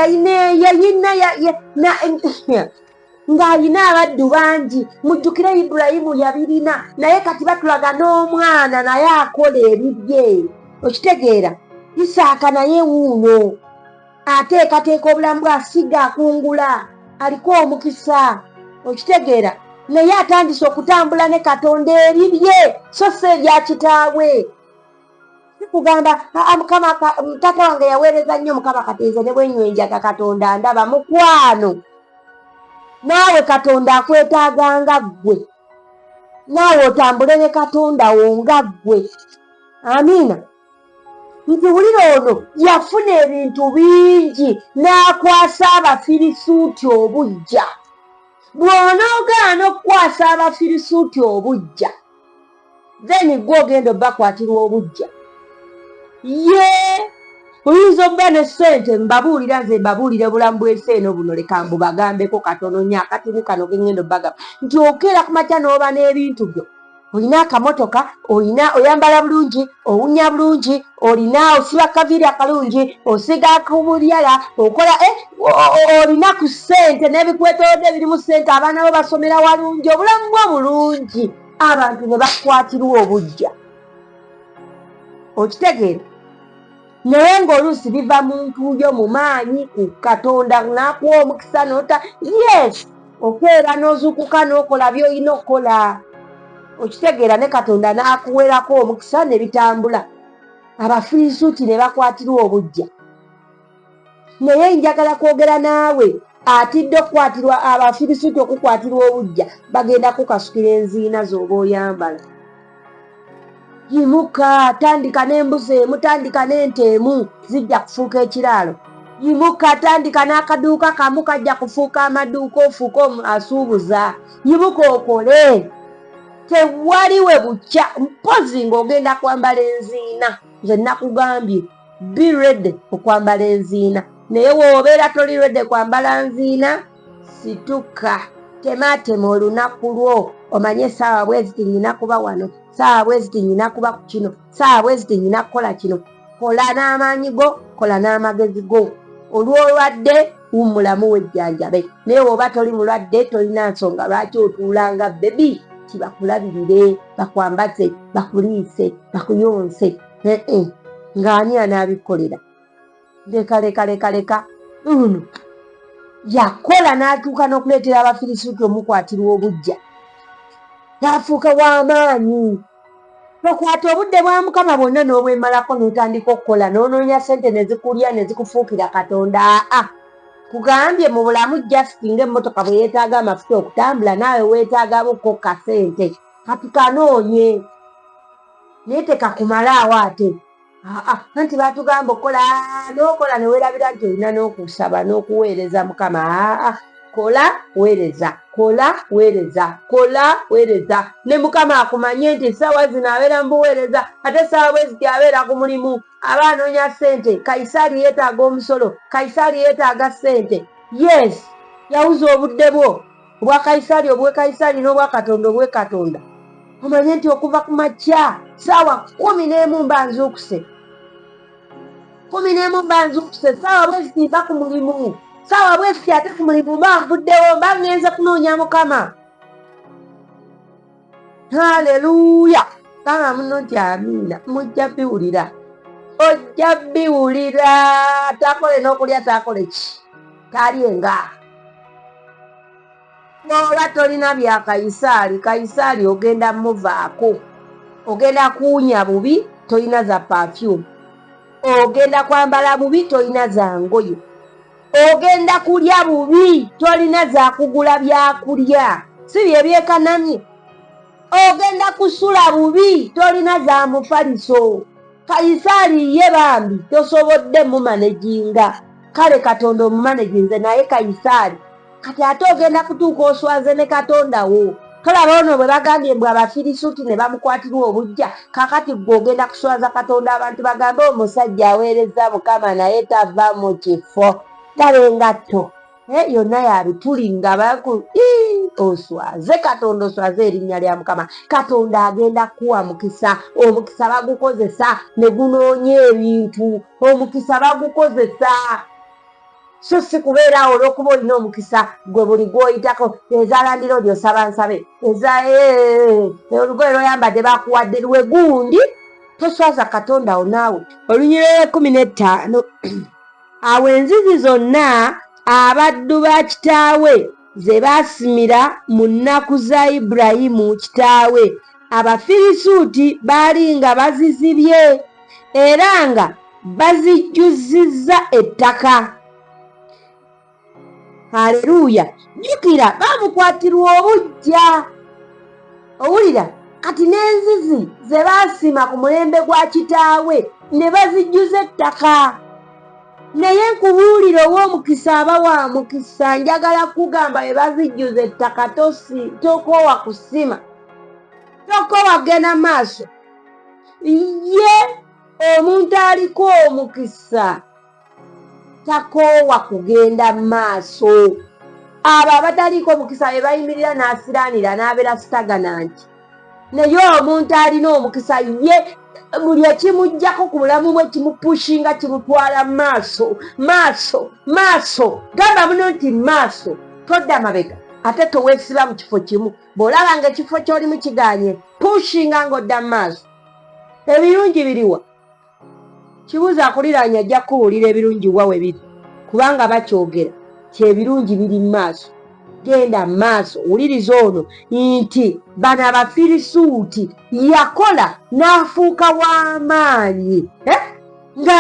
ng'alina abaddu bangi. Mujjukire Ibulayimu yabirina, naye kati batulaga n'omwana naye akola ebibye. Okitegeera? Isaaka naye wuuno ateekateeka obulamu bwe, asiga akungula, aliko omukisa. Okitegeera? Naye atandise okutambula ne Katonda ebibye so si ebya kitaawe. Kugamba Mukama, taata wange yaweereza nnyo Mukama, kateeze ne bwennywenjaga Katonda ndaba. Mukwano, naawe Katonda akwetaaganga ggwe, naawe otambule ne Katonda wo nga ggwe. Amiina. Nti wulira ono yafuna ebintu bingi n'akwasa Abafirisuuti obuggya. Bw'onoogaana okukwasa Abafirisuuti obuggya, then gwe ogenda obbakwatirwa obuggya. Oyinza okuba ne ssente, mbabuulira nze mbabuulire bulamu bw'ensi eno buno, leka mbubagambeko katono nnyo akatimu kano ke ngenda obbagamba. Nti okeera ku makya n'oba n'ebintu byo, olina akamotoka, oyambala bulungi, owunya bulungi, osiba akaviiri akalungi, osiga ku bulyala, okola olina ku ssente n'ebikwetoolodde birimu ssente, abaana bo basomera walungi, obulamu bwo bulungi, abantu ne bakwatirwa obuggya. Okitegeera? Naye ng'oluusi biva muntu yo mu maanyi ku Katonda n'akuwa omukisa n'ota okeera n'ozuukuka n'okola by'olina okukola. Okitegeera? Ne Katonda n'akuweerako omukisa ne bitambula. Abafirisuuti ne bakwatirwa obuggya. Naye njagala kwogera naawe atidde okukwatirwa Abafirisuuti okukwatirwa obuggya, bagenda kukasukira enziina z'oba oyambala. Yimuka, tandika n'embuzi emu, tandika n'ente emu, zijja kufuuka ekiraalo. Yimuka, tandika n'akaduuka kamu, kajja kufuuka amaduuka, ofuuka asuubuza. Yimuka okole. Tewali we bukya, mpozi ng'ogenda kwambala enziina. Nze nnakugambye, be ready okwambala enziina. Naye w'obeera toli ready kwambala nziina, situka. Tematema olunaku lwo, omanye essaawa bweziti nnyina kuba wano, ssaawa bweziti nnyina kuba ku kino, ssaawa bweziti nnyina kukola kino. Kola n'amaanyi go, kola n'amagezi go. Olw'olwadde wummulamu wejjanjabe. Naye bw'oba toli mulwadde, tolina nsonga lwaki otuulanga bebi. Kibakulabirire, bakwambaze, bakuliise, bakuyonse. Ng'ani anaabikolera? Leka. Yakola n'atuuka n'okuleetera Abafirisuuti omukwatirwa obuggya. N'afuuka w'amaanyi. Nokwata obudde bwa Mukama bwonna n'obwemalako n'otandika okukola, n'onoonya ssente ne zikulya ne zikufuukira Katonda. Kugambye mu bulamu just ng'emmotoka bwe yeetaaga amafuta okutambula, naawe weetaagaboko ka ssente. Kati kanoonye. Naye tekakumala awo ate. Anti batugamba okola n'okola ne weerabira nti olina n'okusaba n'okuweereza Mukama. Kola weereza, kola weereza, kola weereza. Ne Mukama akumanye nti essaawa zino abeera mu buweereza, ate essaawa bwe ziti abeera ku mulimu, aba anoonya ssente. Kayisaali yeetaaga omusolo, Kayisaali yeetaaga ssente. Yes, yawuza obudde bwo obwa Kayisaali obwe Kayisaali n'obwa Katonda obwe Katonda. Omanye nti okuva ku makya ssaawa 11 mba nzuukuse. 11 mba nzuukuse, ssaawa bwe ziti mba ku mulimu. Ssaawa bwe ziti ate ku mulimu mba nvuddewo, mba ngenze kunoonya Mukama. Haleluya. Kanga muno nti amiina. Mujja biwulira. Ojja biwulira. Takole n'okulya takole ki? Talyenga. Oba tolina bya Kayisaali, Kayisaali ogenda muvaako. Ogenda kuwunya bubi, tolina za perfume. Ogenda kwambala bubi, tolina za ngoye. Ogenda kulya bubi, tolina za kugula byakulya. Si bye byekanamye. Ogenda kusula bubi, tolina za mufaliso. Kayisaali ye bambi tosobodde mumanejinga. Kale Katonda omumaneginze naye Kayisaali. Kati ate ogenda kutuuka oswaze ne Katonda wo. Tolaba ono bwe bagambye mbwe Abafirisuuti ne bamukwatirwa obujja. Kakati gwe ogenda kuswaza Katonda, abantu bagambe omusajja aweereza Mukama naye tava mu kifo. Taba engatto. Yonna yabituli nga baku oswaze Katonda, oswaze erinnya lya Mukama. Katonda agenda kuwa mukisa. Omukisa bagukozesa ne gunoonya ebintu. Omukisa bagukozesa. So si kubeera awo olw'okuba olina omukisa gwe buli gw'oyitako ezalandira oli osaba nsabe olugoye lw'oyambadde bakuwadde lwe gundi toswaza Katonda wo naawe. Olunyiriri 15. Awo enzizi zonna abaddu ba kitaawe ze baasimira mu nnaku za Ibulayimu kitaawe Abafirisuuti baali nga bazizibye era nga bazijjuzizza ettaka. Haleluya. Jjukira bamukwatirwa obujja. Owulira kati n'enzizi ze baasima ku mulembe gwa kitaawe ne bazijjuza ettaka. Naye nkubuulira ow'omukisa aba wa mukisa, njagala kugamba bwe bazijjuza ettaka tokoowa kusima, tokoowa genda maaso. Ye omuntu aliko omukisa takoowa kugenda maaso. Abo abataliiko omukisa be bayimirira n'asiraanira n'abeera sitagananti. Naye omuntu alina omukisa ye buli ekimuggyako ku bulamu bwe kimupushinga kimutwala maaso maaso maaso. Gamba muno nti maaso, todda mabega ate toweesiba mu kifo kimu. Bw'olaba nga ekifo ky'olimu kiganye pushinga ng'odda maaso. Ebirungi biriwa? Kibuuza akuliraanya ajja kuwulira ebirungi wa we biri, kubanga bakyogera ti ebirungi biri mu maaso. Genda mu maaso wuliriza ono nti bano Abafirisuuti yakola n'afuuka w'amaanyi nga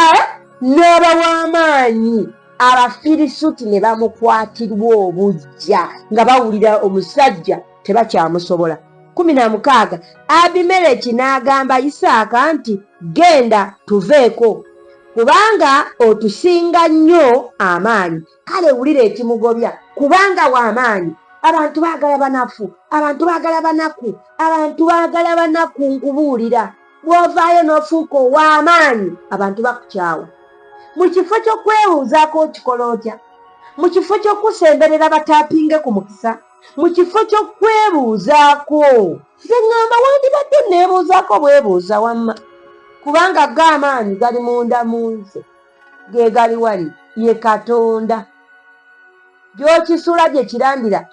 n'aba w'amaanyi. Abafirisuuti ne bamukwatirwa obujja nga bawulira omusajja tebakyamusobola. 16. Abimereki n'agamba Isaaka nti genda tuveeko kubanga otusinga nnyo amaanyi. Kale wulira ekimugobya, kubanga w'amaanyi. Abantu baagala banafu, abantu baagala banaku, abantu baagala banaku. Nkubuulira bw'ovaayo n'ofuuka ow'amaanyi abantu bakukyawa. Mu kifo ky'okwebuuzaako okikola otya? Mu kifo ky'okusemberera bataapinge ku mukisa, mu kifo ky'okwebuuzaako nze ŋŋamba wandibadde neebuuzaako bwebuuza wamma, kubanga g'amaanyi gali munda mu nze, ge gali wali ye Katonda. Gy'okisula gye kirandira,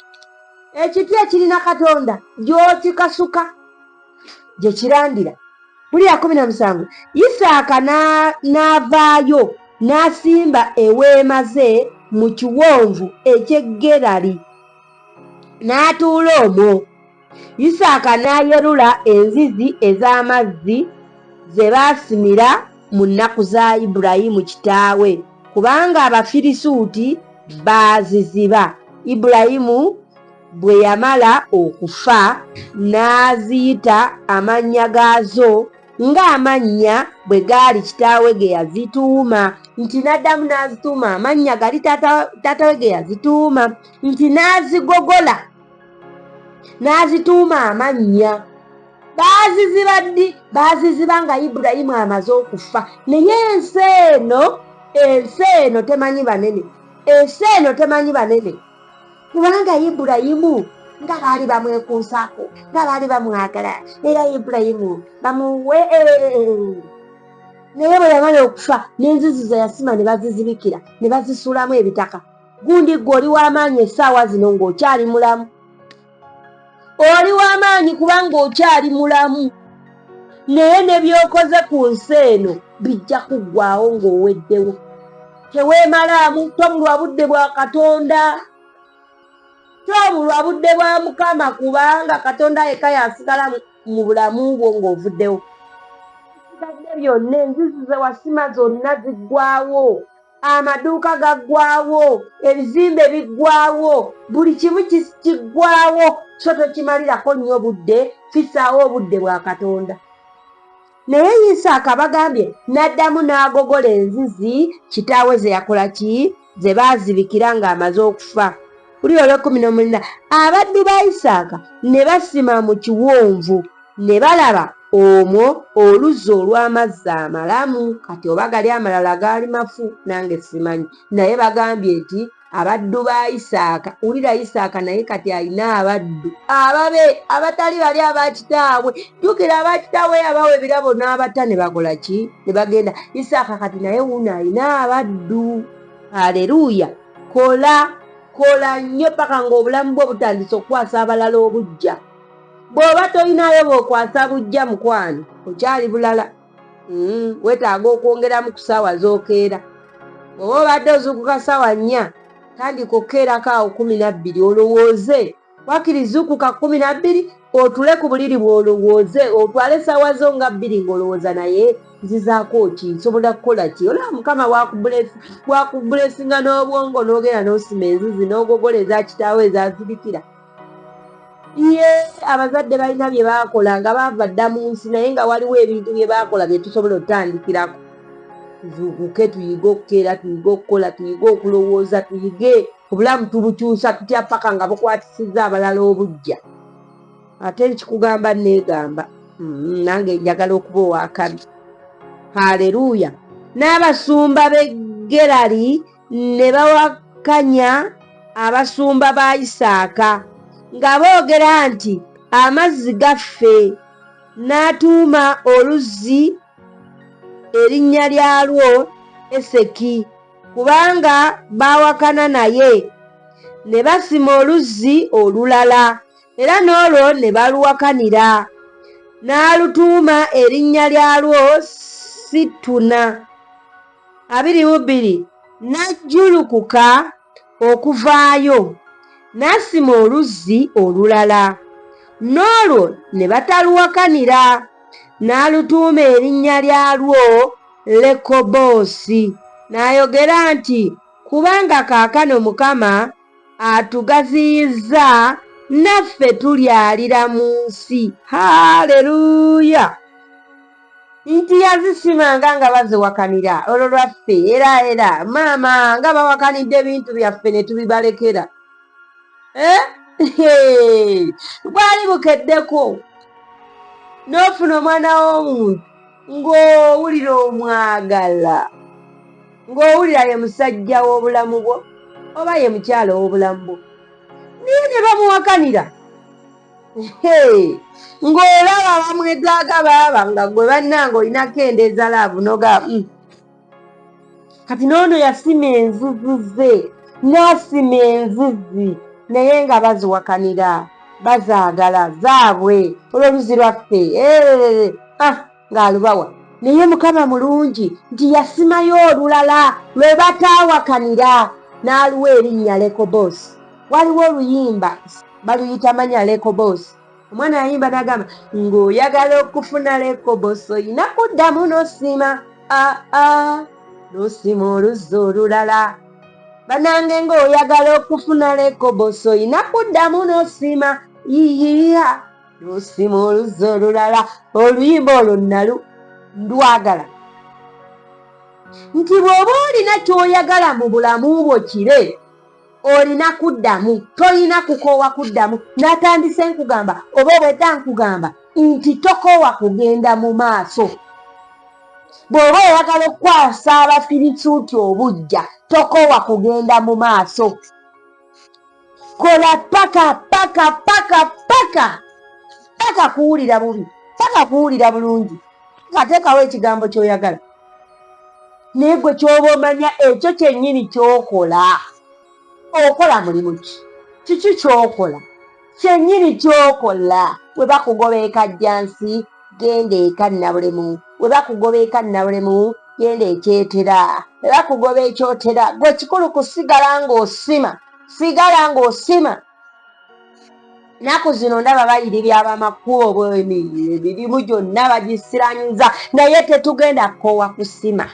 ekiti ekirina Katonda gy'okikasuka gye kirandira. Buli 17. Isaaka n'avaayo n'asimba eweema ze mu kiwonvu eky'e Gerali n'atuula omwo. Isaaka n'ayerula enzizi ez'amazzi ze baasimira mu nnaku za Ibulayimu kitaawe, kubanga Abafirisuuti baaziziba. Ibulayimu bwe yamala okufa n'aziyita amannya gaazo ng'amannya bwe gaali kitaawe ge yazituuma, nti n'addamu n'azituuma amannya gali taata we ge yazituuma, nti n'azigogola n'azituuma amannya. Baaziziba nga Ibulayimu amaze okufa. Naye ensi eno temanyi banene, kubanga Ibulayimu nga baali bamwekuusaako, nga baali bamwagala, era Ibulayimu bamuwe. Naye bwe yamala okufa n'enzizi ze yasima ne bazizibikira ne bazisuulamu ebitaka. Gundi gwe oli w'amaanyi essaawa zino ng'okyali mulamu. Oli w'amaanyi kubanga okyali mulamu. Naye ne by'okoze ku nsi eno bijja kuggwaawo ng'oweddewo. Teweemalaamu, tomulwa budde bwa Katonda, tomulwa budde bwa Mukama, kubanga Katonda yekka yasigala mu bulamu bwo ng'ovuddewo. Ebisigadde byonna, enzizi ze wasima zonna ziggwaawo, amaduuka gaggwaawo, ebizimbe biggwaawo, buli kimu kiggwaawo, so tokimalirako nnyo budde, fissaawo obudde bwa Katonda. Naye Isaaka bagambye n'addamu n'agogola enzizi kitaawe ze yakola ki? Ze baazibikira ng'amaze okufa. Kuli olw'ekumi abaddu ba Isaaka ne basima mu kiwonvu ne balaba omwo oluzzi olw'amazzi amalamu. Kati oba gali amalala gaali mafu nange simanyi, naye bagambye nti abaddu ba Isaaka, wulira Isaaka naye kati alina abaddu ababe abatali bali abakitaabwe. Jjukira abakitaabwe yabawa ebirabo n'abata ne bakola ki? Ne bagenda. Isaaka kati naye wuno alina abaddu. Haleluya! Kola nnyo paka ng'obulamu bwe butandise okukwasa abalala obujja. Bw'oba toyinayo bw'okwasa bujja mukwano, okyali bulala. Weetaaga okwongeramu ku ssaawa z'okeera. Bw'oba obadde ozuukuka ssaawa 4, tandika okukeerako awo 12 olowooze. Waakiri zuukuka 12 otule ku buliri bw'olowooze, otwale essaawa zo nga 2 ng'olowooza naye nzizaako ki? Nsobola kukola ki? Olaba Mukama bwakubulesinga n'obwongo n'ogenda n'osima enzizi n'ogogola eza kitaawe ezazibikira. Abazadde balina bye baakola nga baava dda mu nsi, naye nga waliwo ebintu bye baakola bye tusobola otandikirako. Tuzuukuke, tuyige okukeera, tuyige okukola, tuyige okulowooza, tuyige obulamu tubukyusa tutya paka nga bukwatisizza abalala obujja. Ate nkikugamba neegamba, nange njagala okuba ow'akabi. Haleluya! N'abasumba b'e Gerali ne bawakanya abasumba ba Isaaka nga boogera nti amazzi gaffe. N'atuuma oluzzi erinnya lyalwo Eseki, kubanga baawakana naye. Ne basima oluzzi olulala, era n'olwo ne baluwakanira. N'alutuuma erinnya lyalwo Situna. 22. N'ajjulukuka okuvaayo, n'asima oluzzi olulala, n'olwo ne bataluwakanira. N'alutuuma erinnya lyalwo Lekoboosi. N'ayogera nti, kubanga kaakano Mukama atugaziyizza, naffe tulyalira mu nsi. Haleluya! Nti yazisimanga nga baziwakanira olwo lwaffe, era maama nga bawakanidde ebintu byaffe ne tubibalekera. Bwali bukeddeko n'ofuna omwana w'omuntu ng'owulira omwagala, ng'owulira ye musajja w'obulamu bwo oba ye mukyala w'obulamu bwo, naye ne bamuwakanira. Ng'olaba bamwetaaga baaba nga gwe bannange olinako endeeza laavu noga kati n'ono yasima enzizi ze, n'asima enzizi naye nga baziwakanira, bazaagala zaabwe olw'oluzzi lwaffe ng'alubawa. Naye Mukama mulungi nti yasimayo olulala lwe bataawakanira, n'aluwa erinnya Lekoboosi. Waliwo oluyimba baluyita manya Lekoboosi. Omwana yayimba n'agamba, ng'oyagala okufuna Lekoboosi oyina kuddamu n'osima n'osima oluzzi olulala. Banange ng'oyagala okufuna Lekoboosi oyina kuddamu n'osima yiyiya lusima oluzza olulala oluyimba olwo ndwagala nti bw'oba olina ky'oyagala mu bulamu bwo kire olina kuddamu, tolina kukoowa kuddamu. Natandise nkugamba oba obwedda nkugamba nti tokoowa kugenda mu maaso. Bw'oba oyagala okukwasa Abafirisuuti obujja tokoowa kugenda mu maaso. Kola paka kuwulira bubi, paka kuwulira bulungi. Ngateekawo ekigambo ky'oyagala. Naye gwe ky'oba omanya ekyo kyennyini ky'okola. Okola mulimu ki? Kiki ky'okola? Kyennyini ky'okola. We bakugoba ekajjansi genda eka nnabulemu. We bakugoba eka nnabulemu genda ekyetera. We bakugoba ekyotera. Gwe kikulu kusigala ng'osima. Sigala ng'osima. Nnaku zino ndaba bayirirya abamakubo bw'emirimu gyonna bagisiranyuza naye tetugenda kukoowa kusima.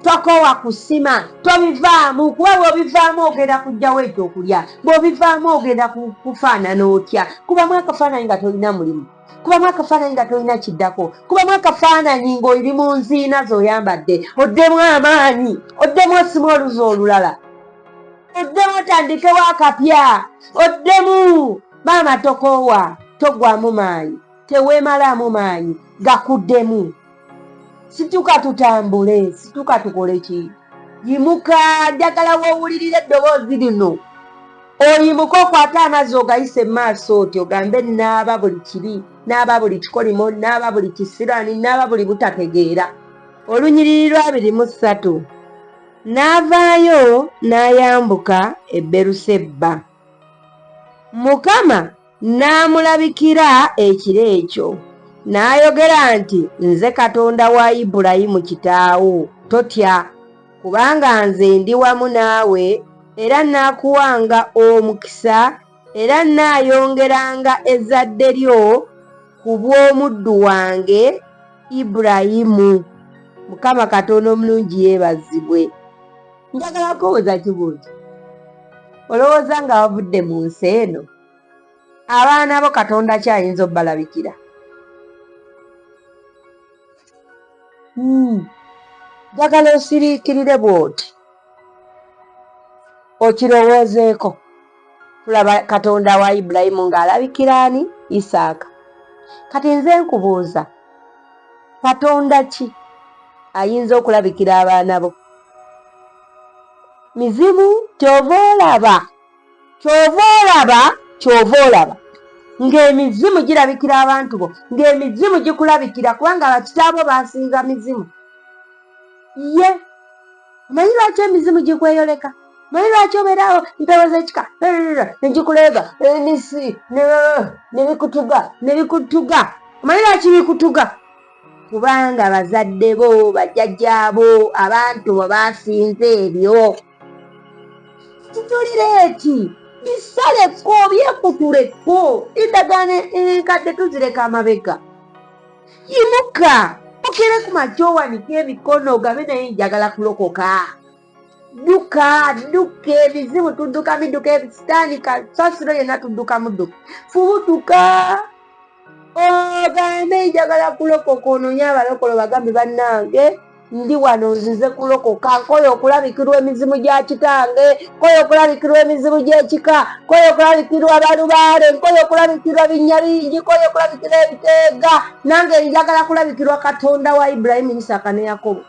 Tokoowa kusima, tobivaamu kuba bw'obivaamu ogenda kujjawo ekyokulya. Bw'obivaamu ogenda kufaanana otya. Kubamu akafaananyi nga tolina mulimu. Kubamu akafaananyi nga tolina kiddako. Kubamu akafaananyi ng'oli mu nziina z'oyambadde. Oddemu amaanyi, oddemu osima oluzi olulala. Oddemu otandikewo akapya. Oddemu maama tokoowa, toggwamu maanyi, teweemalamu maanyi, gakuddemu. Situka tutambule, situka tukole ki? Yimuka, njagala woowulirire eddoboozi lino. Oyimuka okwate amazzi ogayise mu maaso oti ogambe naaba buli kibi, naaba buli kikolimo, naaba buli kisirani, naaba buli butategeera. Olunyiriri 23 n'avaayo n'ayambuka e Beeruseba. Mukama n'amulabikira ekiro ekyo. N'ayogera nti nze Katonda wa Ibulayimu kitaawo, totya, kubanga nze ndi wamu naawe era nnaakuwanga omukisa era nnaayongeranga ezzadde lyo ku bw'omuddu wange Ibulayimu. Mukama Katonda omulungi yeebazibwe. Njagala kubuuza kibuuzo. Olowooza nga wavudde mu nsi eno abaana bo Katonda kyayinza obbalabikira? Njagala osiriikirire bw'oti okirowoozeeko. Tulaba Katonda wa Ibulayimu ng'alabikira ani? Isaaka. Kati nze nkubuuza, Katonda ki ayinza okulabikira abaana bo? Mizimu? Kyova olaba ng'emizimu girabikira abantu bo, ng'emizimu gikulabikira kubanga bakitaabo basinga mizimu. Ye omanyi lwaki emizimu gikweyoleka? Omanyi lwaki obeerawo mpewo z'ekika negikuleega enisi nebikutuga? Omanyi lwaki bikutuga? Kubanga bazadde bo, bajjajjaabo, abantu bo basinze ebyo. Tutulire eki bisaleko, byekutuleko, endagaano enkadde tuzireka amabega. Yimuka okere ku makya owanika emikono ogabe naye njagala kulokoka. Dduka ebizibu tudduka midduka, ebisitaani kasasiro yenna tudduka mudduka. Fubutuka ogambe njagala kulokoka, onoonye abalokolo bagambe bannange ndi wano nzize kulokoka. Nkoye okulabikirwa emizimu gya kitange, nkoye okulabikirwa emizimu gy'ekika, nkoye okulabikirwa balubaale, nkoye okulabikirwa binnya bingi, nkoye okulabikirwa ebiteega. Nange njagala kulabikirwa Katonda wa Ibulayimu, Isaaka ne Yakobo.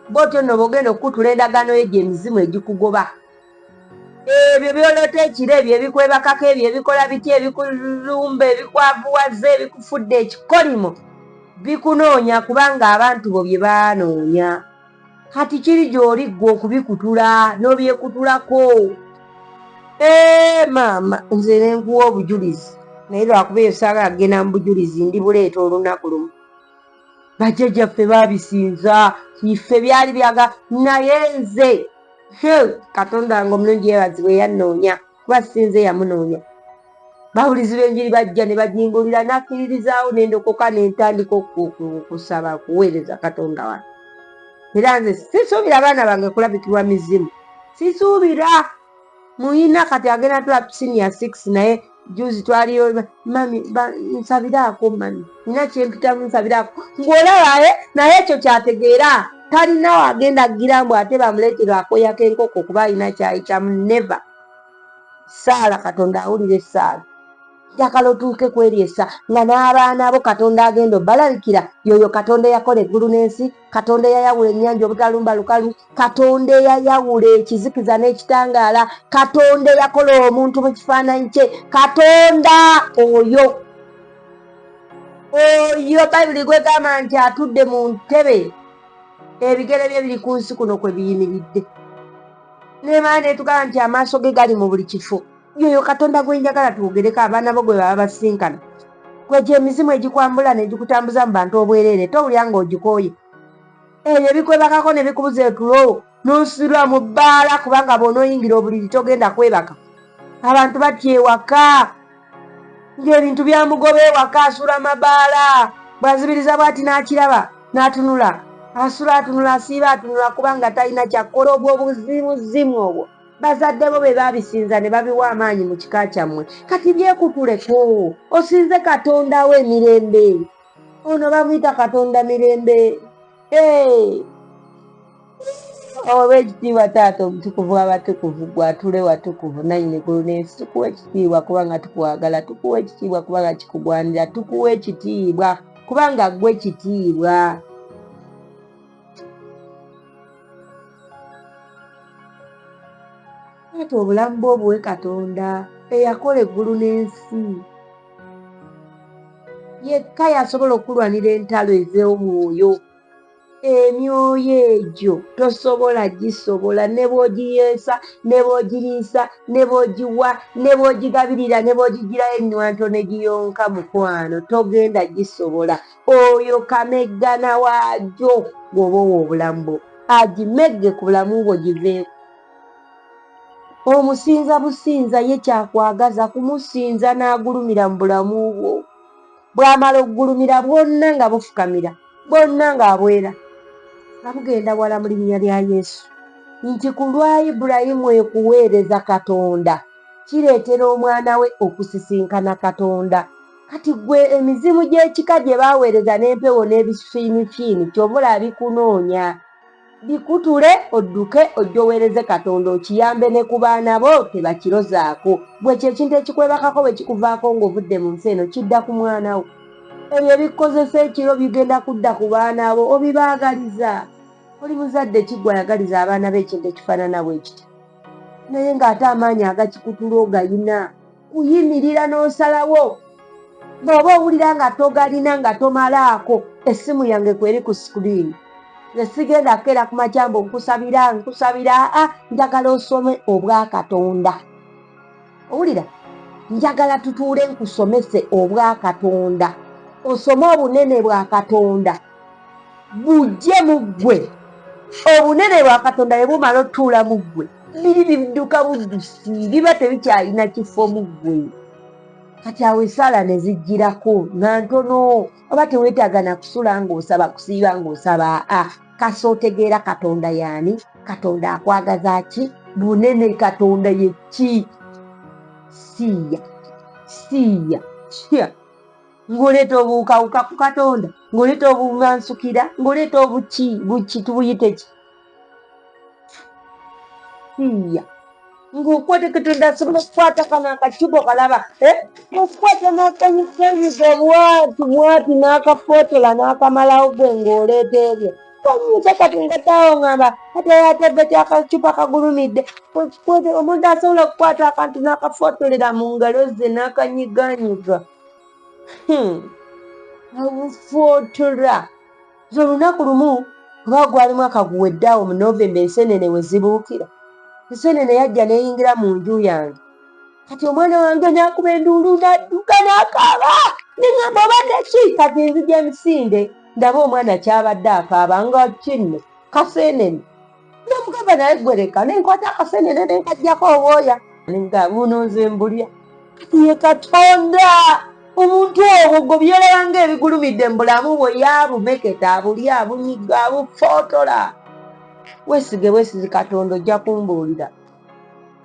Bw'otyo nno bw'ogenda okukutula endagaano ye gy'emizimu egikugoba. Ebyo byoleta ekiro, ebyo ebikwebakako, ebyo ebikola biti, ebikulumba, ebikwavuwaza, ebikufudde ekikolimo, bikunoonya kubanga abantu bo bye baanoonya. Kati kiri gy'oli ggwe okubikutula n'obyekutulako. Maama nze ne nkuwa obujulizi naye lwakuba eyo saagala kugenda mu bujulizi ndibuleeta olunaku lumu. Bajjajjaffe baabisinza, iffe byali byaga naye nze Katonda wange omulungi yeebazibwe yannoonya kuba sinze yamunoonya. Bawulizi b'enjiri bajja ne bajingulira nakkiririzaawo nendokoka nentandika okusaba kuweereza Katonda wange. Era nze sisuubira abaana bange kulabikirwa mizimu, sisuubira. muyina kati agenda tula senior 6 naye juzi twaliyo mami nsabiraako mami nina kyempitamu nsabiraako ng'olaba naye ekyo kyategeera talina wagenda girambu ate bamuleetera akoya k'enkoko kuba alina kyayitamu neva. Saala Katonda awulira essaala njagala otuuke kweryesa nga n'abaana abo Katonda agenda obalabikira yoyo Katonda eyakola eggulu n'ensi, Katonda eyayawula ennyanja obutalumba lukalu, Katonda eyayawula ekizikiza n'ekitangaala, Katonda eyakola omuntu mu kifaananyi kye, Katonda oyo Bayibuli gwegamba nti atudde mu ntebe ebigere bye biri ku nsi kuno kwe biyimiridde nemala netugamba nti amaaso ge gali mu buli kifo. Yoyo Katonda gwe njagala twogereko abaana bo gwe baba basinkana kwegyo emizimu egikwambula negikutambuza mu bantu obwereere towulya ng'ogikooye ebyo bikwebakako ne bikubuza etulo n'osirwa mu bbaala kubanga bw'onooyingira obuliri togenda kwebaka. Abantu batya ewaka ng'ebintu byamugoba ewaka asula amabaala bw'azibiriza bw'ati n'akiraba n'atunula asula atunula asiiba atunula kubanga talina kyakkola obwo obuzimuzimu obwo bazadde bo be babisinza ne babiwa amaanyi mu kika kyammwe kati byekutuleko osinze Katonda we emirembe ono bamuyita Katonda mirembe. Owe ekitiibwa taata omutukuvu abatukuvu gwatule watukuvu nannyini eggulu n'ensi tukuwa ekitiibwa kubanga tukwagala, tukuwa ekitiibwa kubanga kikugwanira, tukuwa ekitiibwa kubanga ggwe ekitiibwa. Ate obulamu bwo obuwe Katonda eyakola eggulu n'ensi yekka yasobola okulwanira entalo ez'omwoyo. Emyoyo egyo tosobola gisobola ne bw'ogiyeesa ne bw'ogiriisa ne bw'ogiwa ne bw'ogigabirira ne bw'ogigirayo ennwanto ne giyonka mukwano togenda gisobola. Oyo kameggana waagyo bw'oba owa obulamu bwo agimegge ku bulamu bwo giveeko. Omusinza businza ye kyakwagaza kumusinza n'agulumira mu bulamu bwo. Bw'amala okugulumira bwonna nga bufukamira bwonna ng'abwera nga bugenda wala mu linnya lya Yesu nti ku lwa Ibulayimu ekuweereza Katonda kireetera omwana we okusisinkana Katonda. Kati ggwe emizimu gy'ekika gye baaweereza n'empewo n'ebifiinifiini ky'obola bikunoonya bikutule odduke ojja oweereze Katonda okiyambe ne ku baana bo tebakirozaako. Bwe kyekintu ekikwebakako bwe kikuvaako ng'ovudde mu nsi eno kidda ku mwana wo. Ebyo ebikozesa ekiro bigenda kudda ku baana bo obibaagaliza. Oli muzadde kiggwa ayagaliza abaana be ekintu ekifaanana bwe kiti naye ng'ate amaanyi agakikutula ogayina kuyimirira n'osalawo bw'oba owulira nga togalina nga tomalaako essimu yange kweri ku sikuriini nze sigenda kukeera ku makyambo nkusabira njagala osome obwa Katonda. Owulira njagala tutuule nkusomese obwa Katonda osome obunene bwa Katonda bujje mu ggwe. Obunene bwa Katonda bwe bumala otuula mu ggwe biri bidduka buddusi biba tebikyalina kifo mu ggwe. Kati awo esaala ne zijjirako nga ntono oba teweetaaga na kusula ng'osaba kusiiba ng'osaba kasi otegeera Katonda y'ani, Katonda akwagaza ki, bunene Katonda ye ki. Siiya ng'oleeta obuwukawuka ku Katonda ng'oleeta obumansukira ng'oleeta buki tubuyite ki. Siiya ng'okwata Katonda asobola okukwata kano akacupa kalaba okukwata n'akanyikanyiga bwati n'akafootola n'akamalawo gwe ng'oleeta ebyo kanyiza Katonda taawo ngamba ate yatebeti akacupa kagulumidde. Omuntu asobola okukwata akantu n'akafootolera mu ngalo ze n'akanyiganyiga abufootola. Zo olunaku lumu oba gwalimu akaguweddaawo mu Novemba enseenene we zibuukira. Enseenene yajja n'eyingira mu nju yange. Kati omwana wange n'akuba enduulu n'adduka n'akaaba neŋŋamba obadde ki. Kati nzija emisinde ndaba omwana kyabadde akaaba nga kinno kaseenene. Namugamba naye ggwe leka nenkwata akaseenene nenkaggyako obwoya nga buno nze mbulya. Kati ye Katonda omuntu obwo gwe byolaba ng'ebigulumidde mu bulamu bwe yabumeketa abulya abunyiga abufootola. Weesige Katonda ojja kumbuulira.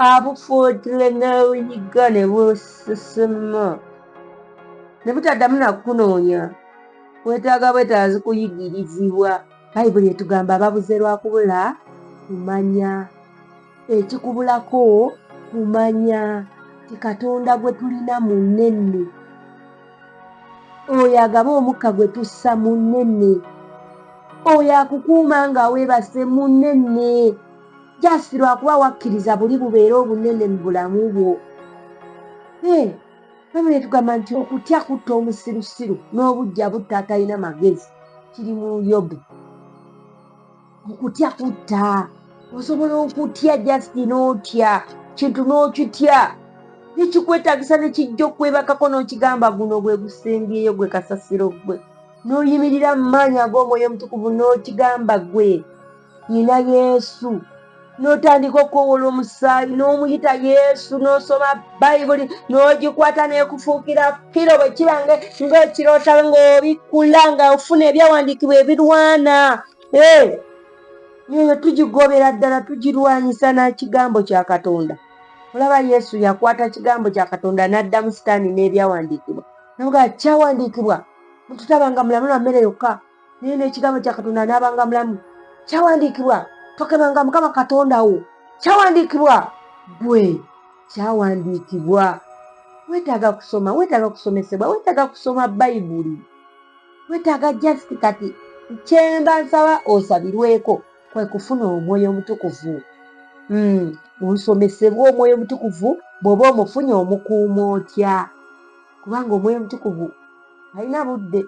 abufuutire n'obunyiga ne busesema ne butaddamu nakunoonya. Weetaaga bwetaazi kuyigirizibwa. Bayibuli etugamba ababuze lwa kubula kumanya. Ekikubulako kumanya ti Katonda gwe tulina munene. Oyo agaba omukka gwe tussa munene. Oyo akukuuma nga weebase munene. Jasi lwakuba wakkiriza buli bubeera obunene mu bulamu bwo. Bayibuli etugamba nti okutya kutta omusirusiru n'obujja butta atalina magezi. Kiri mu Yobu. Okutya kutta. Osobola okutya Justin n'otya kintu n'okitya nekikwetaagisa nekijja okwebakako n'okigamba guno gwe gusembyeyo gwe kasasiro gwe n'oyimirira mu maanyi ag'Omwoyo Omutukuvu n'okigamba gwe nina Yesu n'otandika okwowola omusaayi n'omuyita Yesu n'osoma Bayibuli n'ogikwata n'ekufuukira firo bwe kiba ng'ekiroosa ng'obikkula nga ofuna ebyawandiikibwa ebirwana. Eyo tugigobera ddala tugirwanyisa n'ekigambo kya Katonda. Olaba Yesu yakwata kigambo kya Katonda n'addamu Sitaani n'ebyawandiikibwa. Namugaa kyawandiikibwa mututabanga mulamu lwa mmere yokka naye n'ekigambo kya Katonda n'abanga mulamu. Kyawandiikibwa tokemanga Mukama Katonda wo. Kyawandiikibwa ggwe. Kyawandiikibwa. Weetaaga kusoma, weetaaga kusomesebwa, weetaaga kusoma Bayibuli. Weetaaga just kati kyemba nsaba osabirweko kwe kufuna Omwoyo Omutukuvu. Osomesebwa Omwoyo Omutukuvu bw'oba omufunye omukuuma otya. Kubanga Omwoyo Omutukuvu alina budde.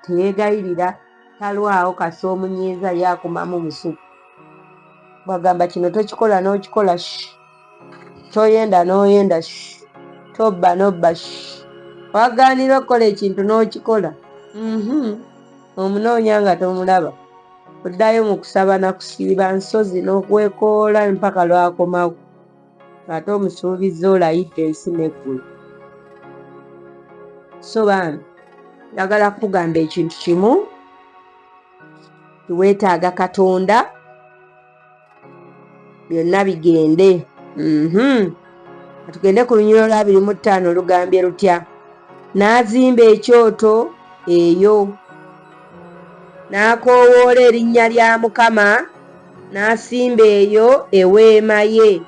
Teyeegayirira talwawo kasa omunyiiza yakumamu musuku. Bwagamba kino tokikola n'okikola toyenda n'oyenda tobba n'obba wagaanira okukola ekintu n'okikola. Omunoonya nga tomulaba. Oddayo mu kusaba na kusiiba nsozi n'okwekoola mpaka lwakomawo. Ate omusuubiza olayidde ensi n'eggulu. So baami, njagala kukugamba ekintu kimu. Weetaaga Katonda byonna bigende. Tugende ku Lunyiriro lwa 25 lugambye lutya? N'azimba ekyoto eyo n'akoowoola erinnya lya Mukama n'asimba eyo eweema ye.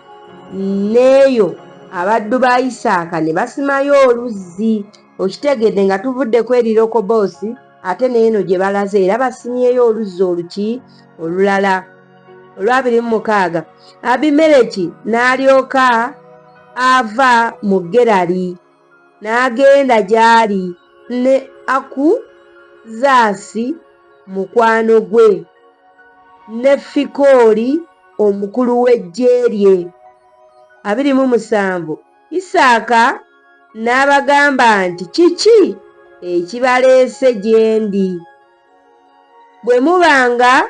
N'eyo abaddu ba Isaaka ne basimayo oluzzi. Okitegedde nga tuvudde kwerira okoboosi ate n'eno gye balaze era basimyeyo oluzzi oluki olulala. Olwa 26 Abimereki n'alyoka ava mu Gerali n'agenda gy'ali ne Akuzaasi mukwano gwe ne Fikooli omukulu w'eggye lye. 27 Isaaka n'abagamba nti kiki ekibaleese gye ndi? Bwe mubanga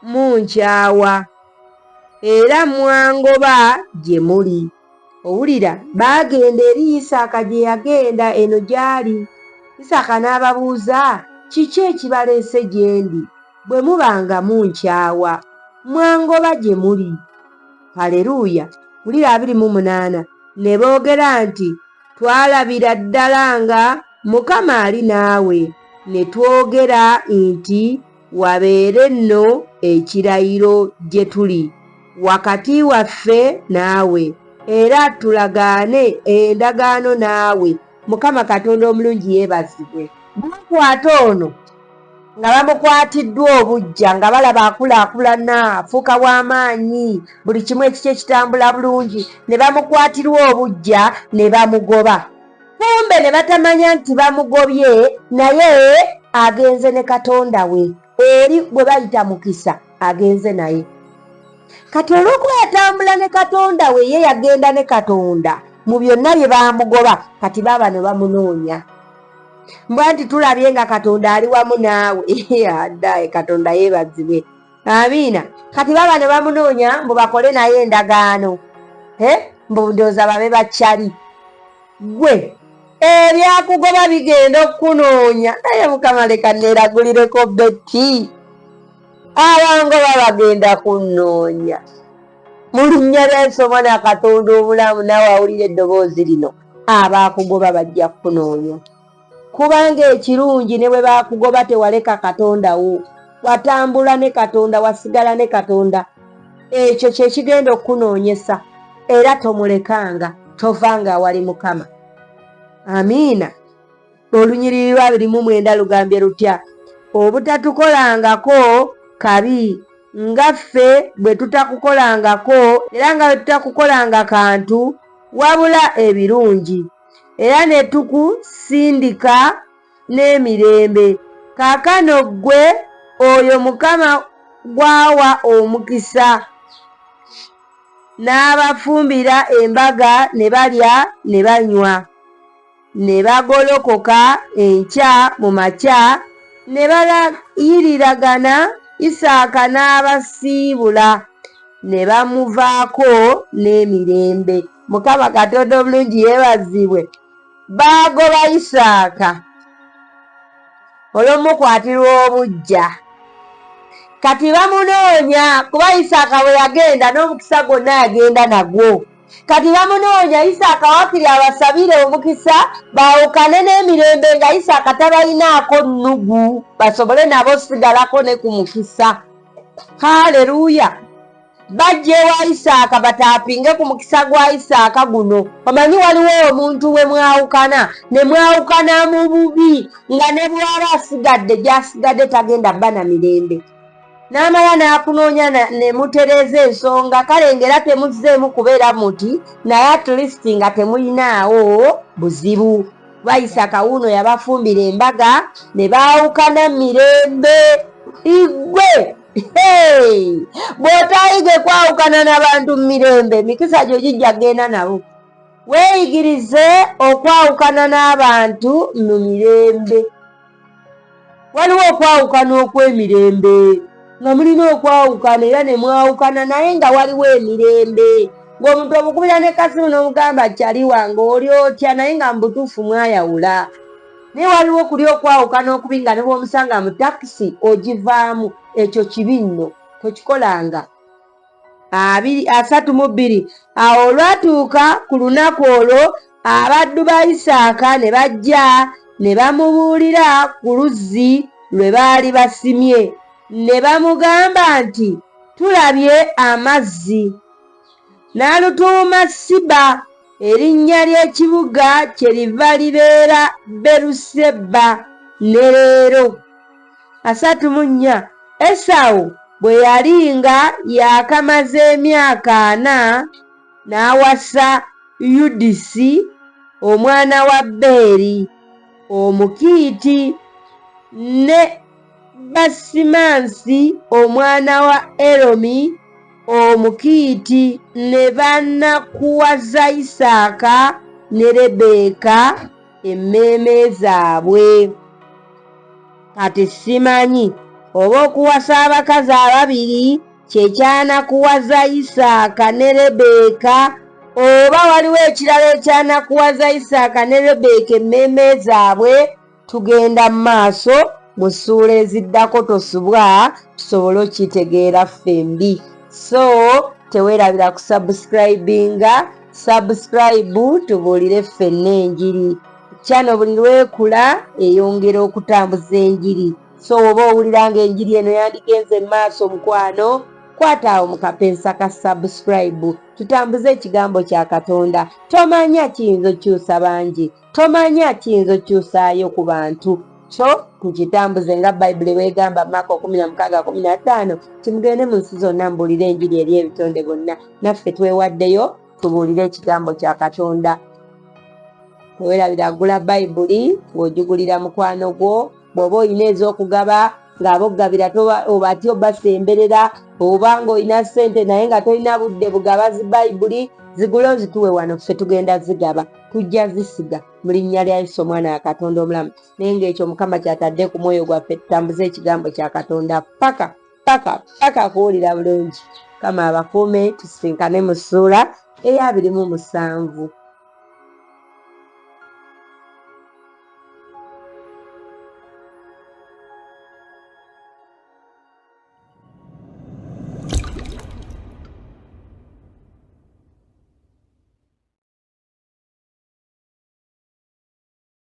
munkyawa era mwangoba gye muli. Owulira baagenda eri Isaaka gye yagenda eno gy'ali. Isaaka n'ababuuza kiki ekibaleese gye ndi? Bwe mubanga munkyawa mwangoba gye muli. Haleluya. Wulira 28 ne boogera nti twalabira ddala nga Mukama ali naawe ne twogera nti wabeere nno ekirayiro gye tuli wakati waffe naawe era tulagaane endagaano naawe. Mukama Katonda omulungi yeebazibwe. Bamukwata ono nga bamukwatiddwa obujja nga balaba akulaakulana afuuka w'amaanyi buli kimu ekiki ekitambula bulungi ne bamukwatirwa obujja ne bamugoba. Kumbe ne batamanya nti bamugobye naye agenze ne Katonda we eri bwe bayita mukisa agenze naye. Kati olw'okuba yatambula ne Katonda we ye yagenda ne Katonda mu byonna bye bamugoba kati baba ne bamunoonya. Mbwa nti tulabye nga Katonda ali wamu naawe. Addaye Katonda yeebazibwe. Amiina. Kati baba ne bamunoonya mbu bakole naye endagaano. Mbu ndowooza babe bakyali. Ggwe ebyakugoba bigenda okukunoonya naye Mukama leka neeragulireko beti. Abangoba bagenda kunnoonya. mu linnya lya Yesu omwana wa Katonda omulamu, naawe awulira eddoboozi lino, abaakugoba bajja kunoonya. Kubanga ekirungi ne bwe baakugoba tewaleka Katonda wo, watambula ne Katonda, wasigala ne Katonda. Ekyo kye kigenda okunoonyesa, era tomulekanga, tovanga awali Mukama. Amiina. Olunyiriri 29 lugambye lutya? Obutatukolangako kabi nga ffe bwe tutakukolangako, era nga bwe tutakukolanga kantu wabula ebirungi, era ne tukusindika n'emirembe. Kaakano ggwe oyo Mukama gwawa omukisa, n'abafumbira embaga ne balya ne banywa, ne bagolokoka enkya mu makya, ne balayiriragana. Isaaka n'abasiibula ne bamuvaako n'emirembe. Mukama Katonda omulungi yeebazibwe. Baagoba Isaaka olw'omukwatirwa obujja, kati bamunoonya kuba Isaaka bwe yagenda n'omukisa gwonna yagenda nagwo. Kati bamunoonya Isaaka wakiri abasabire omukisa baawukane n'emirembe nga Isaaka tabayinaako nnugu, basobole nabo sigalako ne ku mukisa. Haleluya. Bajje wa Isaaka bataapinge ku mukisa gwa Isaaka guno. Omanyi waliwo omuntu we mwawukana, ne mwawukana mu bubi, nga ne bw'aba asigadde gy'asigadde tagenda bba na mirembe. N'amala n'akunoonya ne mutereeza ensonga, kale ngera temuzzeemu kubeera muti, naye at least nga temulinaawo buzibu. Kuba Isaaka wuuno yabafumbira embaga ne baawukana mirembe. Igwe bw'otaayige kwawukana n'abantu mu mirembe, mikisa gyo gijja genda nabo. Weeyigirize okwawukana n'abantu mu mirembe. Waliwo okwawukana okw'emirembe, nga mulina okwawukana era ne mwawukana naye nga waliwo emirembe. Ng'omuntu omukubira ne kasimu n'omugamba kyali wange oli otya, naye nga mu butuufu mwayawula. Naye waliwo okuli okwawukana okubi nga ne bw'omusanga mu takisi ogivaamu. Ekyo kibi nno, tokikolanga. 32. Awo olwatuuka ku lunaku olwo, abaddu ba Isaaka ne bajja ne bamubuulira ku luzzi lwe baali basimye, ne bamugamba nti, tulabye amazzi. N'alutuuma Siba, erinnya ly'ekibuga kyeriva libeera Beruseba ne leero. 34. Esawu bwe yali nga yakamaze emyaka 4 n'awasa Yudisi omwana wa Beeri Omukiiti ne Basimansi omwana wa Eromi Omukiiti, ne bannakuwaza Isaaka ne Lebbeeka emmeeme zaabwe. Kati simanyi oba okuwasa abakazi ababiri kyekyanakuwaza Isaaka ne Lebbeeka, oba waliwo ekirala ekyanakuwaza Isaaka ne Lebbeeka emmeeme zaabwe. Tugenda mu maaso mu ssuula eziddako, tosubwa tusobole okitegeera ffembi. So teweerabira kusubscribinga, subscribe tubuulire ffenna enjiri. Kyano buli lwekula eyongera okutambuza enjiri. So oba owuliranga enjiri eno yandigenze mu maaso mukwano, kwata awo mu kapensa ka subscribe, tutambuze ekigambo kya Katonda. Tomanya kiyinza okukyusa bangi, tomanya kiyinza okukyusaayo ku bantu, so tukitambuze nga Bayibuli bw'egamba Maaka 16:15, kimugende mu nsi zonna mbuulire enjiri eri ebitonde bonna. Naffe twewaddeyo tubuulire ekigambo kya Katonda. Teweerabira gula Bayibuli ng'ogigulira mukwano gwo. Bw'oba olina ez'okugaba ng'ab'okugabira oba ati obasemberera, oba ng'olina ssente naye nga tolina budde bugaba zi Bayibuli, zigule ozituwe wano, ffe tugenda zigaba, tujja zisiga mu linnya lya Yesu omwana wa Katonda omulamu. Naye ng'ekyo Mukama ky'atadde ku mwoyo gwaffe, tutambuze ekigambo kya Katonda paka kuwulira bulungi. Mukama abakuume, tusisinkane mu ssuula eya 27.